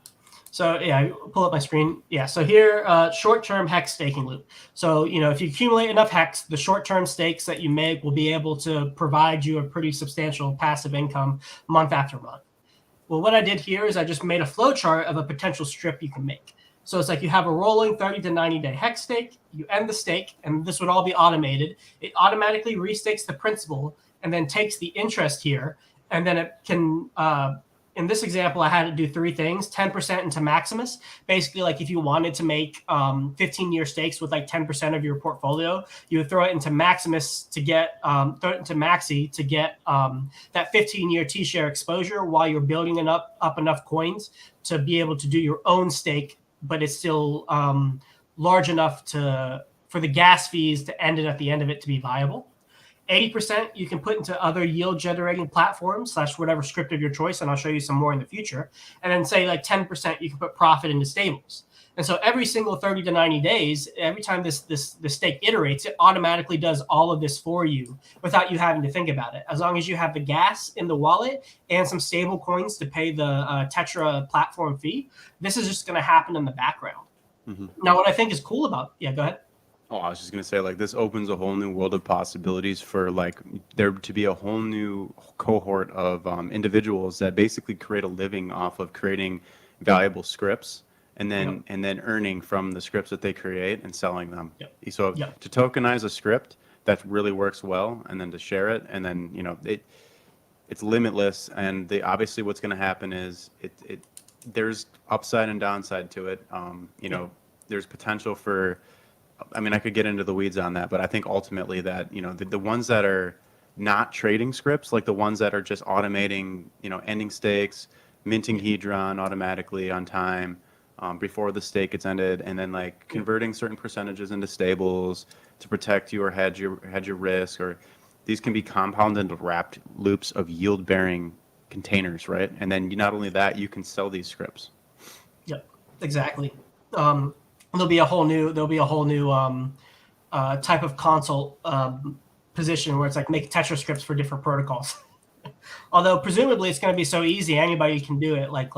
So yeah, pull up my screen. Yeah. So here, short-term hex staking loop. So if you accumulate enough hex, the short-term stakes that you make will be able to provide you a pretty substantial passive income month after month. Well, what I did here is I just made a flow chart of a potential strip you can make. So it's like you have a rolling 30 to 90-day hex stake, you end the stake, and this would all be automated. It automatically restakes the principal and then takes the interest here, and then it can, in this example, I had to do 3 things: 10% into Maximus. Basically, like if you wanted to make 15-year stakes with like 10% of your portfolio, you would throw it into Maximus to get throw it into Maxi to get that 15-year T-share exposure while you're building up enough coins to be able to do your own stake, but it's still large enough for the gas fees to end it at the end of it to be viable. 80% you can put into other yield generating platforms / whatever script of your choice, and I'll show you some more in the future. And then say like 10% you can put profit into stables. And so every single 30 to 90 days, every time the stake iterates, it automatically does all of this for you without you having to think about it. As long as you have the gas in the wallet and some stable coins to pay the Tetra platform fee, this is just going to happen in the background. Mm-hmm. Now, what I think is cool about, go ahead. Oh, I was just gonna say, like, this opens a whole new world of possibilities for like there to be a whole new cohort of individuals that basically create a living off of creating valuable scripts Yep. and then earning from the scripts that they create and selling them. Yep. So Yep. to tokenize a script that really works well, and then to share it, and then it's limitless. And obviously what's going to happen is there's upside and downside to it. There's potential for, I mean, I could get into the weeds on that, but I think ultimately that, the ones that are not trading scripts, like the ones that are just automating, ending stakes, minting Hedron automatically on time, before the stake gets ended, and then like converting certain percentages into stables to protect you or hedge your risk, or these can be compounded wrapped loops of yield bearing containers, right? And then not only that, you can sell these scripts. Yep. Exactly. There'll be a whole new type of console position where it's like make Tetra scripts for different protocols. Although presumably it's going to be so easy, anybody can do it. Like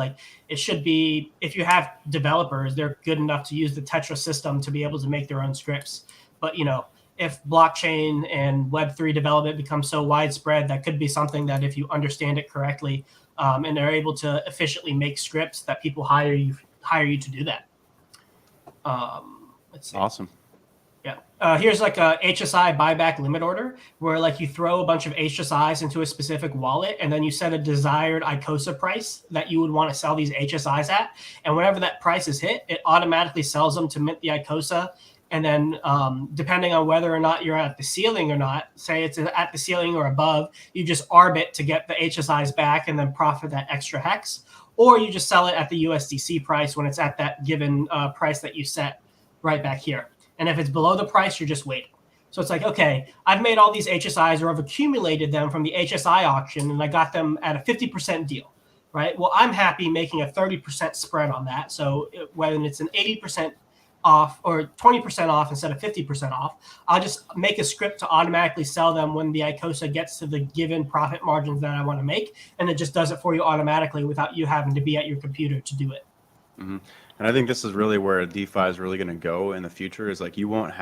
it should be, if you have developers, they're good enough to use the Tetra system to be able to make their own scripts. But if blockchain and Web3 development becomes so widespread, that could be something that if you understand it correctly, and they're able to efficiently make scripts, that people hire you to do that. Let's see. Awesome. Yeah. Here's like a HSI buyback limit order where like you throw a bunch of HSIs into a specific wallet and then you set a desired Icosa price that you would want to sell these HSIs at. And whenever that price is hit, it automatically sells them to mint the Icosa. And then depending on whether or not you're at the ceiling or not, say it's at the ceiling or above, you just arb it to get the HSIs back and then profit that extra hex. Or you just sell it at the USDC price when it's at that given price that you set right back here. And if it's below the price, you're just waiting. So it's like, okay, I've made all these HSIs or I've accumulated them from the HSI auction and I got them at a 50% deal, right? Well, I'm happy making a 30% spread on that. So when it's an 80% off or 20% off instead of 50% off, I'll just make a script to automatically sell them when the Icosa gets to the given profit margins that I want to make. And it just does it for you automatically without you having to be at your computer to do it. Mm-hmm. And I think this is really where DeFi is really going to go in the future. Is like you won't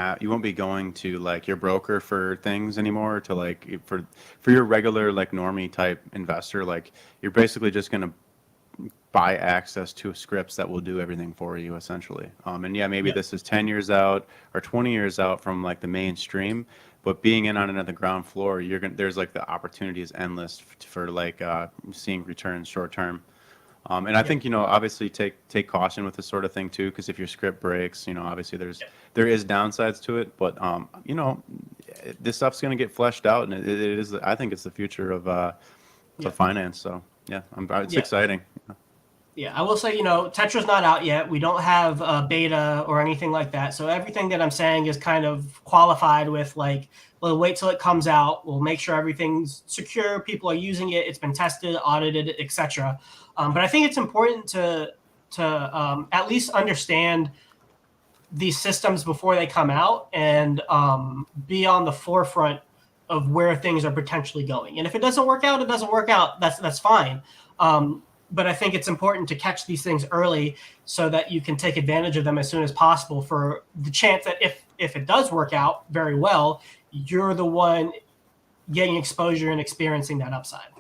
be going to like your broker for things anymore. To like for your regular like normie type investor, like you're basically just going to buy access to scripts that will do everything for you essentially. And yeah, maybe this is 10 years out or 20 years out from like the mainstream, but being in on it at the ground floor, there's like the opportunity is endless for like seeing returns short term. And I think, obviously take caution with this sort of thing too, because if your script breaks, obviously there is downsides to it, but this stuff's going to get fleshed out, and it is. I think it's the future of finance. So yeah, it's exciting. Yeah, I will say, Tetra's not out yet. We don't have beta or anything like that. So everything that I'm saying is kind of qualified with like, we'll wait till it comes out. We'll make sure everything's secure. People are using it. It's been tested, audited, etc. But I think it's important to at least understand these systems before they come out and be on the forefront of where things are potentially going. And if it doesn't work out, it doesn't work out. That's fine. But I think it's important to catch these things early so that you can take advantage of them as soon as possible for the chance that if it does work out very well, you're the one getting exposure and experiencing that upside.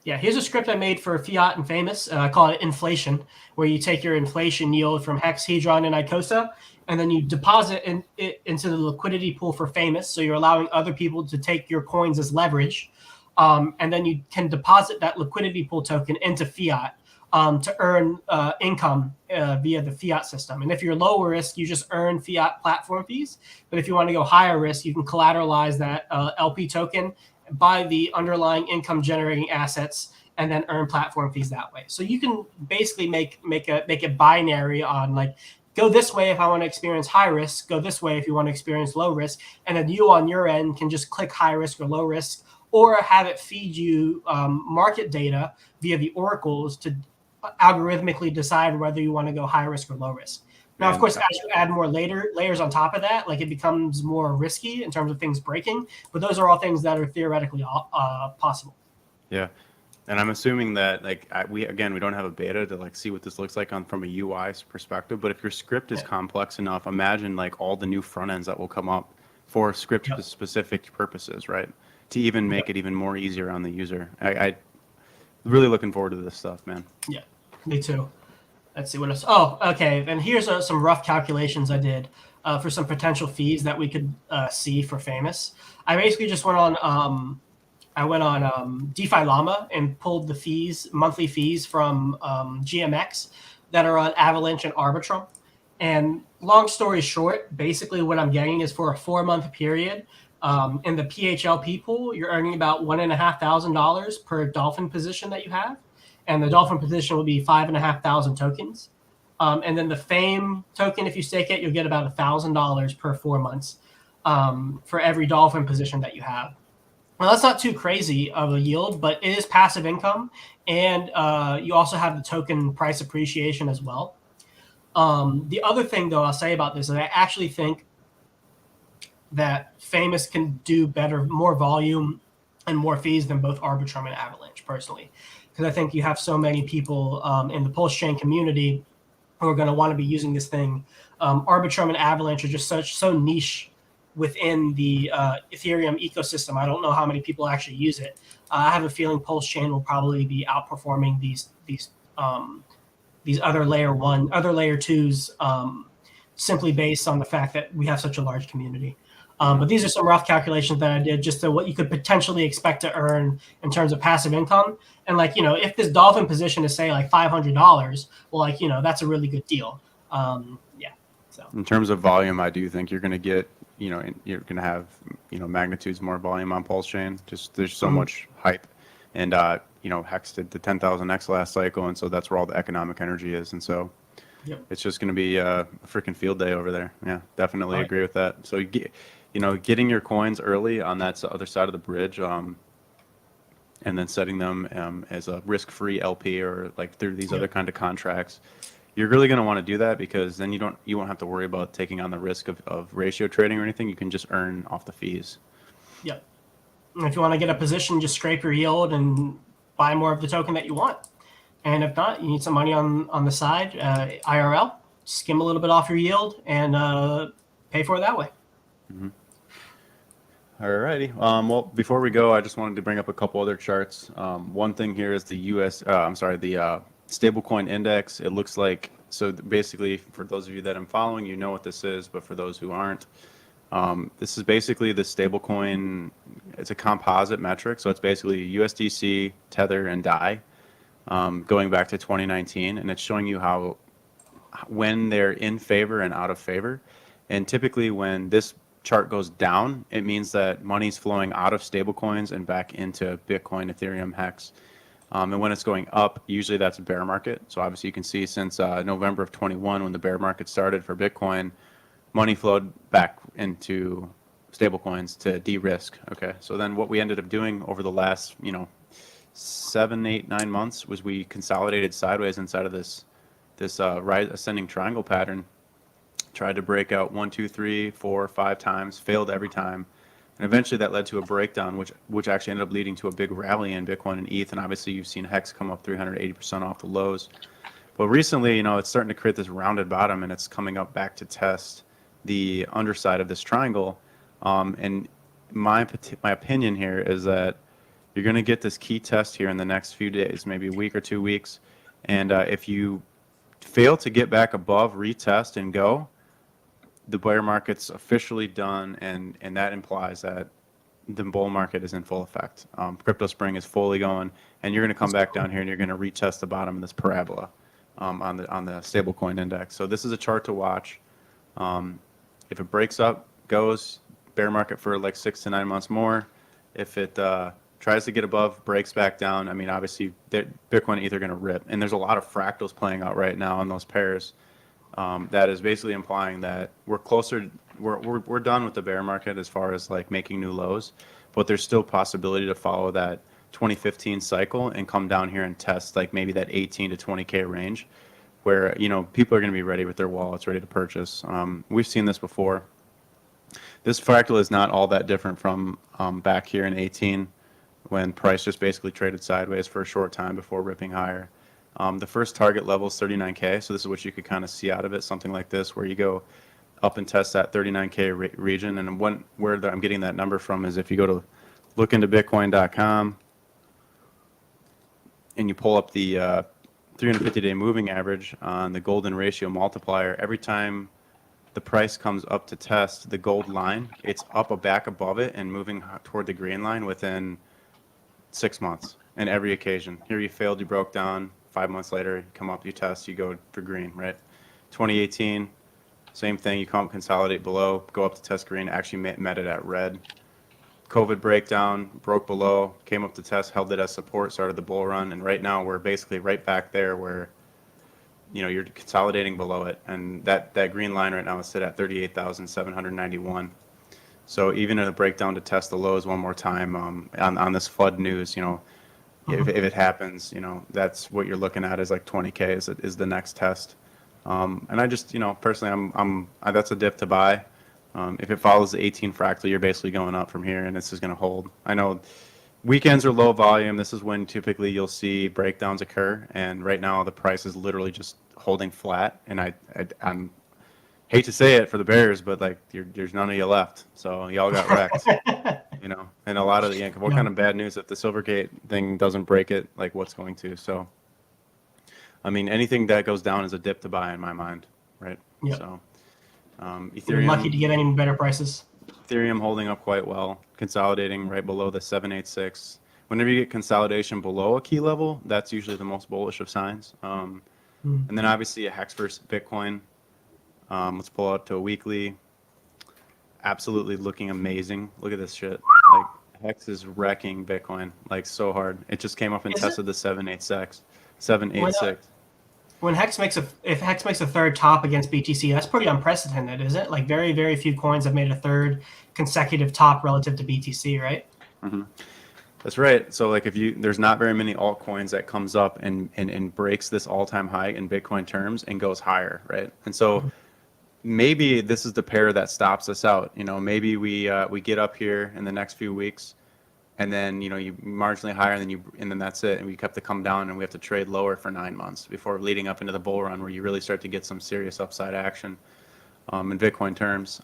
Here's a script I made for Fiat and Famous. I call it inflation, where you take your inflation yield from Hex, Hedron, and Icosa, and then you deposit it into the liquidity pool for Famous. So you're allowing other people to take your coins as leverage. And then you can deposit that liquidity pool token into Fiat to earn income via the Fiat system. And if you're lower risk, you just earn Fiat platform fees. But if you want to go higher risk, you can collateralize that LP token, buy the underlying income generating assets, and then earn platform fees that way. So you can basically make it binary on like, go this way if I want to experience high risk, go this way if you want to experience low risk. And then you on your end can just click high risk or low risk, or have it feed you market data via the oracles to algorithmically decide whether you want to go high risk or low risk. Now, of course, as you add more layers on top of that, like it becomes more risky in terms of things breaking. But those are all things that are theoretically possible. Yeah. And I'm assuming that like we don't have a beta to like see what this looks like on from a UI perspective. But if your script is Yeah. complex enough, imagine like all the new front ends that will come up for script Yep. specific purposes, right? To even make Yep. it even more easier on the user. I really looking forward to this stuff, man. Yeah, me too. Let's see what else. Oh, okay. And here's some rough calculations I did for some potential fees that we could see for Famous. I basically just went on DeFi Llama and pulled the fees, monthly fees from GMX that are on Avalanche and Arbitrum. And long story short, basically what I'm getting is for a 4-month period in the PHLP pool, you're earning about $1,500 per dolphin position that you have. And the dolphin position will be 5,500 tokens. And then the Fame token, if you stake it, you'll get about $1,000 per 4 months for every dolphin position that you have. Well, that's not too crazy of a yield, but it is passive income, and you also have the token price appreciation as well. The other thing, though, I'll say about this is I actually think that Famous can do better, more volume and more fees than both Arbitrum and Avalanche, personally, because I think you have so many people in the Pulse Chain community who are going to want to be using this thing. Arbitrum and Avalanche are just so niche within the Ethereum ecosystem. I don't know how many people actually use it. I have a feeling Pulse Chain will probably be outperforming these other layer twos, simply based on the fact that we have such a large community. But these are some rough calculations that I did just to what you could potentially expect to earn in terms of passive income. And like, if this dolphin position is say like $500, well, like, that's a really good deal. Yeah. So In terms of volume, I do think you're going to get, you're going to have, magnitudes more volume on Pulse Chain. Just there's so much hype, and Hex did the 10,000x last cycle, and so that's where all the economic energy is, and so yep. it's just going to be a freaking field day over there. Yeah, definitely agree with that. So getting your coins early on that other side of the bridge, and then setting them as a risk-free LP or like through these other kind of contracts. You're really going to want to do that because then you won't have to worry about taking on the risk of ratio trading or anything. You can just earn off the fees. Yep. And if you want to get a position, just scrape your yield and buy more of the token that you want. And if not, you need some money on the side, IRL, skim a little bit off your yield and pay for it that way. Mm-hmm. All righty. Well, before we go, I just wanted to bring up a couple other charts. One thing here is the the stablecoin index. It looks like, so basically for those of you that I'm following, you know what this is, but for those who aren't, this is basically the stablecoin. It's a composite metric, so it's basically USDC, Tether, and DAI, going back to 2019, and it's showing you how when they're in favor and out of favor. And typically when this chart goes down, it means that money's flowing out of stablecoins and back into Bitcoin, Ethereum, Hex. And when it's going up, usually that's a bear market. So obviously you can see since November of 21, when the bear market started for Bitcoin, money flowed back into stablecoins to de-risk. Okay, so then what we ended up doing over the last 7, 8, 9 months was we consolidated sideways inside of this ascending triangle pattern. Tried to break out 1, 2, 3, 4, 5 times, failed every time. And eventually that led to a breakdown, which actually ended up leading to a big rally in Bitcoin and ETH. And obviously you've seen Hex come up 380% off the lows. But recently, it's starting to create this rounded bottom, and it's coming up back to test the underside of this triangle. And my opinion here is that you're going to get this key test here in the next few days, maybe a week or 2 weeks. And if you fail to get back above, retest, and go, the bear market's officially done, and that implies that the bull market is in full effect. Crypto spring is fully going, and you're going to come back down here and you're going to retest the bottom of this parabola on the stablecoin index. So this is a chart to watch. If it breaks up, goes bear market for like 6 to 9 months more. If it tries to get above, breaks back down, I mean, obviously Bitcoin and ETH are going to rip, and there's a lot of fractals playing out right now on those pairs. That is basically implying that we're closer, we're done with the bear market as far as like making new lows, but there's still possibility to follow that 2015 cycle and come down here and test like maybe that 18 to 20K range where, people are going to be ready with their wallets, ready to purchase. We've seen this before. This fractal is not all that different from back here in 18 when price just basically traded sideways for a short time before ripping higher. The first target level is 39K, so this is what you could kind of see out of it, something like this, where you go up and test that 39K region. And where I'm getting that number from is if you go to lookintobitcoin.com and you pull up the 350-day moving average on the golden ratio multiplier, every time the price comes up to test the gold line, it's up a back above it and moving toward the green line within 6 months. And every occasion, here you failed, you broke down. 5 months later, you come up, you test, you go for green, right? 2018, same thing. You come up, consolidate below, go up to test green, actually met it at red. COVID breakdown, broke below, came up to test, held it as support, started the bull run, and right now we're basically right back there where, you know, you're consolidating below it, and that green line right now is set at 38,791. So even in a breakdown to test the lows one more time on this FUD news, you know, if it happens, you know, that's what you're looking at is like 20K is the next test. And I just, you know, personally, that's a dip to buy. If it follows the 18 fractal, you're basically going up from here, and this is going to hold. I know weekends are low volume. This is when typically you'll see breakdowns occur, and right now the price is literally just holding flat. And I'm hate to say it for the bears, but like there's none of you left, so y'all got wrecked. You know, and a lot of the what kind of bad news if the Silvergate thing doesn't break it, like what's going to? So, I mean, anything that goes down is a dip to buy in my mind, right? Yep. So, Ethereum. You're lucky to get any better prices. Ethereum holding up quite well, consolidating right below the 786. Whenever you get consolidation below a key level, that's usually the most bullish of signs. And then obviously a Hex versus Bitcoin. Let's pull out to a weekly. Absolutely looking amazing. Look at this shit. Like Hex is wrecking Bitcoin like so hard. It just came up and tested the 786. 786. When if Hex makes a third top against BTC, that's pretty unprecedented, is it? Like very, very few coins have made a third consecutive top relative to BTC, right? Mm-hmm. That's right. So like there's not very many altcoins that comes up and breaks this all-time high in Bitcoin terms and goes higher, right? And so maybe this is the pair that stops us out. You know, maybe we get up here in the next few weeks, and then you know you marginally higher, and then that's it, and we have to come down, and we have to trade lower for 9 months before leading up into the bull run, where you really start to get some serious upside action in Bitcoin terms.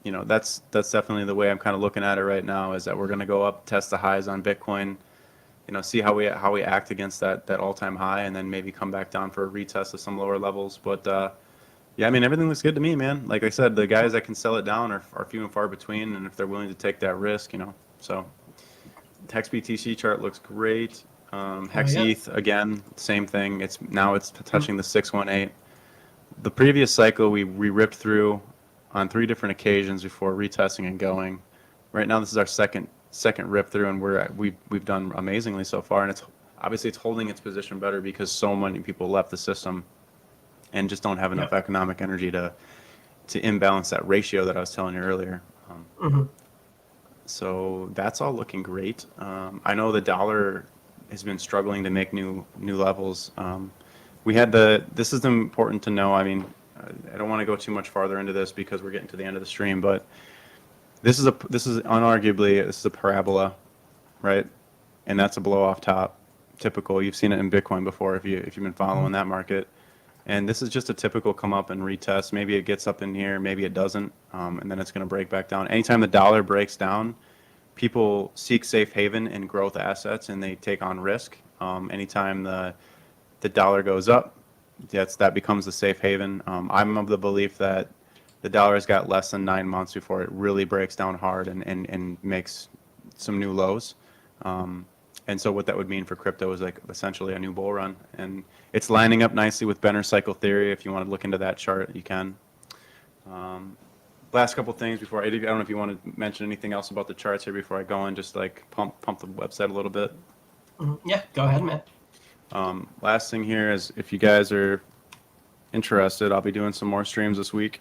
You know, that's definitely the way I'm kind of looking at it right now. Is that we're going to go up, test the highs on Bitcoin, you know, see how we act against that all-time high, and then maybe come back down for a retest of some lower levels, but. Yeah, I mean, everything looks good to me, man. Like I said, the guys that can sell it down are few and far between, and if they're willing to take that risk, you know. So, Hex BTC chart looks great. Hex ETH, again, same thing. It's touching the 618. The previous cycle, we ripped through on 3 different occasions before retesting and going. Right now, this is our second rip through, and we've done amazingly so far. And it's holding its position better because so many people left the system and just don't have enough economic energy to imbalance that ratio that I was telling you earlier. So that's all looking great. I know the dollar has been struggling to make new levels. This is important to know. I mean, I don't want to go too much farther into this because we're getting to the end of the stream, but this is arguably a parabola, right? And that's a blow off top. Typical. You've seen it in Bitcoin before if you've been following that market. And this is just a typical come up and retest. Maybe it gets up in here, maybe it doesn't, and then it's going to break back down. Anytime the dollar breaks down, people seek safe haven in growth assets and they take on risk. Anytime the dollar goes up, that becomes the safe haven. I'm of the belief that the dollar's got less than 9 months before it really breaks down hard and makes some new lows. And so what that would mean for crypto is like essentially a new bull run. And it's lining up nicely with Benner cycle theory. If you want to look into that chart, you can. Last couple things before I don't know if you want to mention anything else about the charts here before I go and just like pump the website a little bit. Yeah, go ahead, man. Last thing here is if you guys are interested, I'll be doing some more streams this week.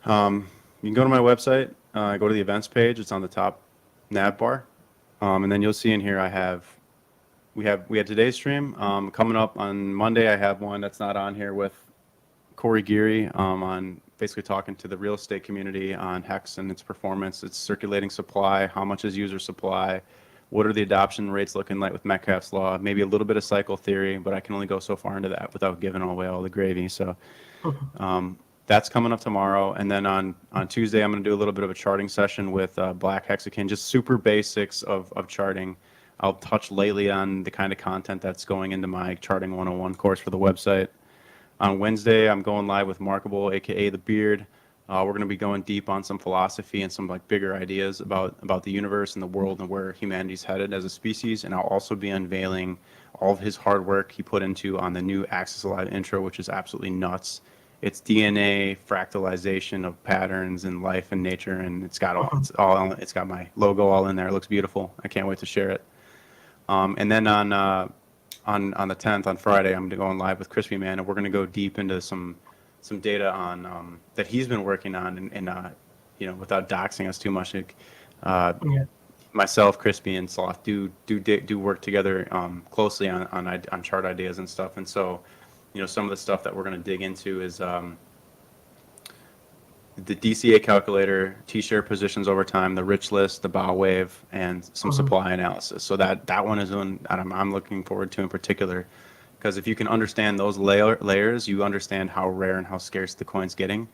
You can go to my website, go to the events page. It's on the top nav bar. And then you'll see in here we had today's stream coming up on Monday. I have one that's not on here with Corey Geary on basically talking to the real estate community on Hex and its performance, its circulating supply, how much is user supply, what are the adoption rates looking like with Metcalfe's law, maybe a little bit of cycle theory, but I can only go so far into that without giving away all the gravy. So that's coming up tomorrow. And then on Tuesday, I'm going to do a little bit of a charting session with Black Hexakin, just super basics of charting. I'll touch lately on the kind of content that's going into my Charting 101 course for the website. On Wednesday, I'm going live with Markable, aka The Beard. We're going to be going deep on some philosophy and some like bigger ideas about the universe and the world and where humanity's headed as a species. And I'll also be unveiling all of his hard work he put into on the new axisALiVE intro, which is absolutely nuts. It's DNA fractalization of patterns in life and nature, and it's got it's got my logo all in there. It looks beautiful. I can't wait to share it. And then on the 10th, on Friday, I'm going live with Crispy Man, and we're going to go deep into some data on that he's been working on, and without doxing us too much. Myself, Crispy, and Sloth do work together closely on chart ideas and stuff, and so some of the stuff that we're going to dig into is the DCA calculator, T-share positions over time, the rich list, the bow wave, and some supply analysis. So that one is one that I'm looking forward to in particular, because if you can understand those layers, you understand how rare and how scarce the coin's getting.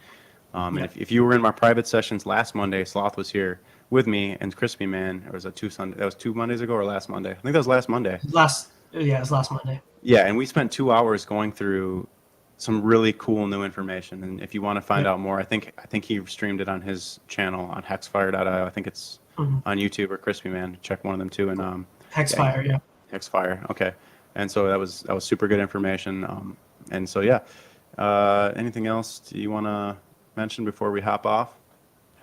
And if you were in my private sessions last Monday, Sloth was here with me and Crispy Man. Or was it that was 2 Mondays ago or last Monday? I think that was last Monday. It was last Monday. Yeah, and we spent 2 hours going through some really cool new information. And if you want to find out more, I think he streamed it on his channel on hexfire.io. I think it's on YouTube or Crispy Man. Check one of them too. And Hexfire, Hexfire. Okay. And so that was super good information. And so anything else do you want to mention before we hop off?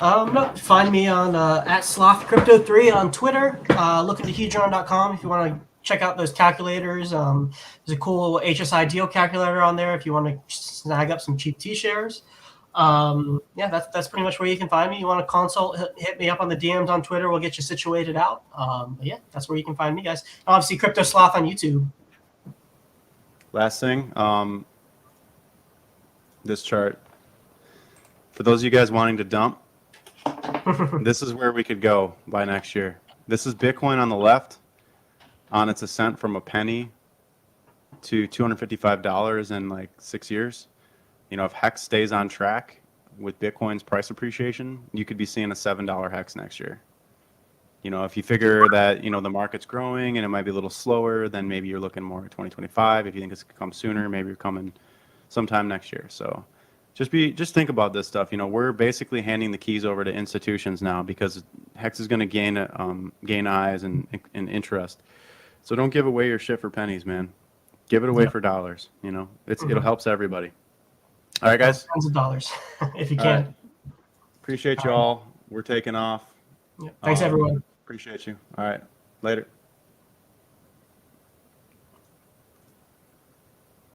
No, find me on at SlothCrypto3 on Twitter. Look into Hedron.com if you want to check out those calculators. There's a cool HSI deal calculator on there if you want to snag up some cheap T-shares. That's pretty much where you can find me. You want to consult, hit me up on the DMs on Twitter. We'll get you situated out. That's where you can find me, guys. Obviously, Crypto Sloth on YouTube. Last thing, this chart. For those of you guys wanting to dump, this is where we could go by next year. This is Bitcoin on the left, on its ascent from a penny to $255 in like 6 years. If Hex stays on track with Bitcoin's price appreciation, you could be seeing a $7 Hex next year. If you figure that, the market's growing and it might be a little slower, then maybe you're looking more at 2025. If you think it's going to come sooner, maybe you're coming sometime next year. So just think about this stuff. We're basically handing the keys over to institutions now because Hex is going to gain eyes and interest. So don't give away your shit for pennies, man. Give it away for dollars. It'll helps everybody. All right, guys. Tons of dollars if you can. Right. Appreciate you all. We're taking off. Thanks, everyone. Appreciate you. All right. Later.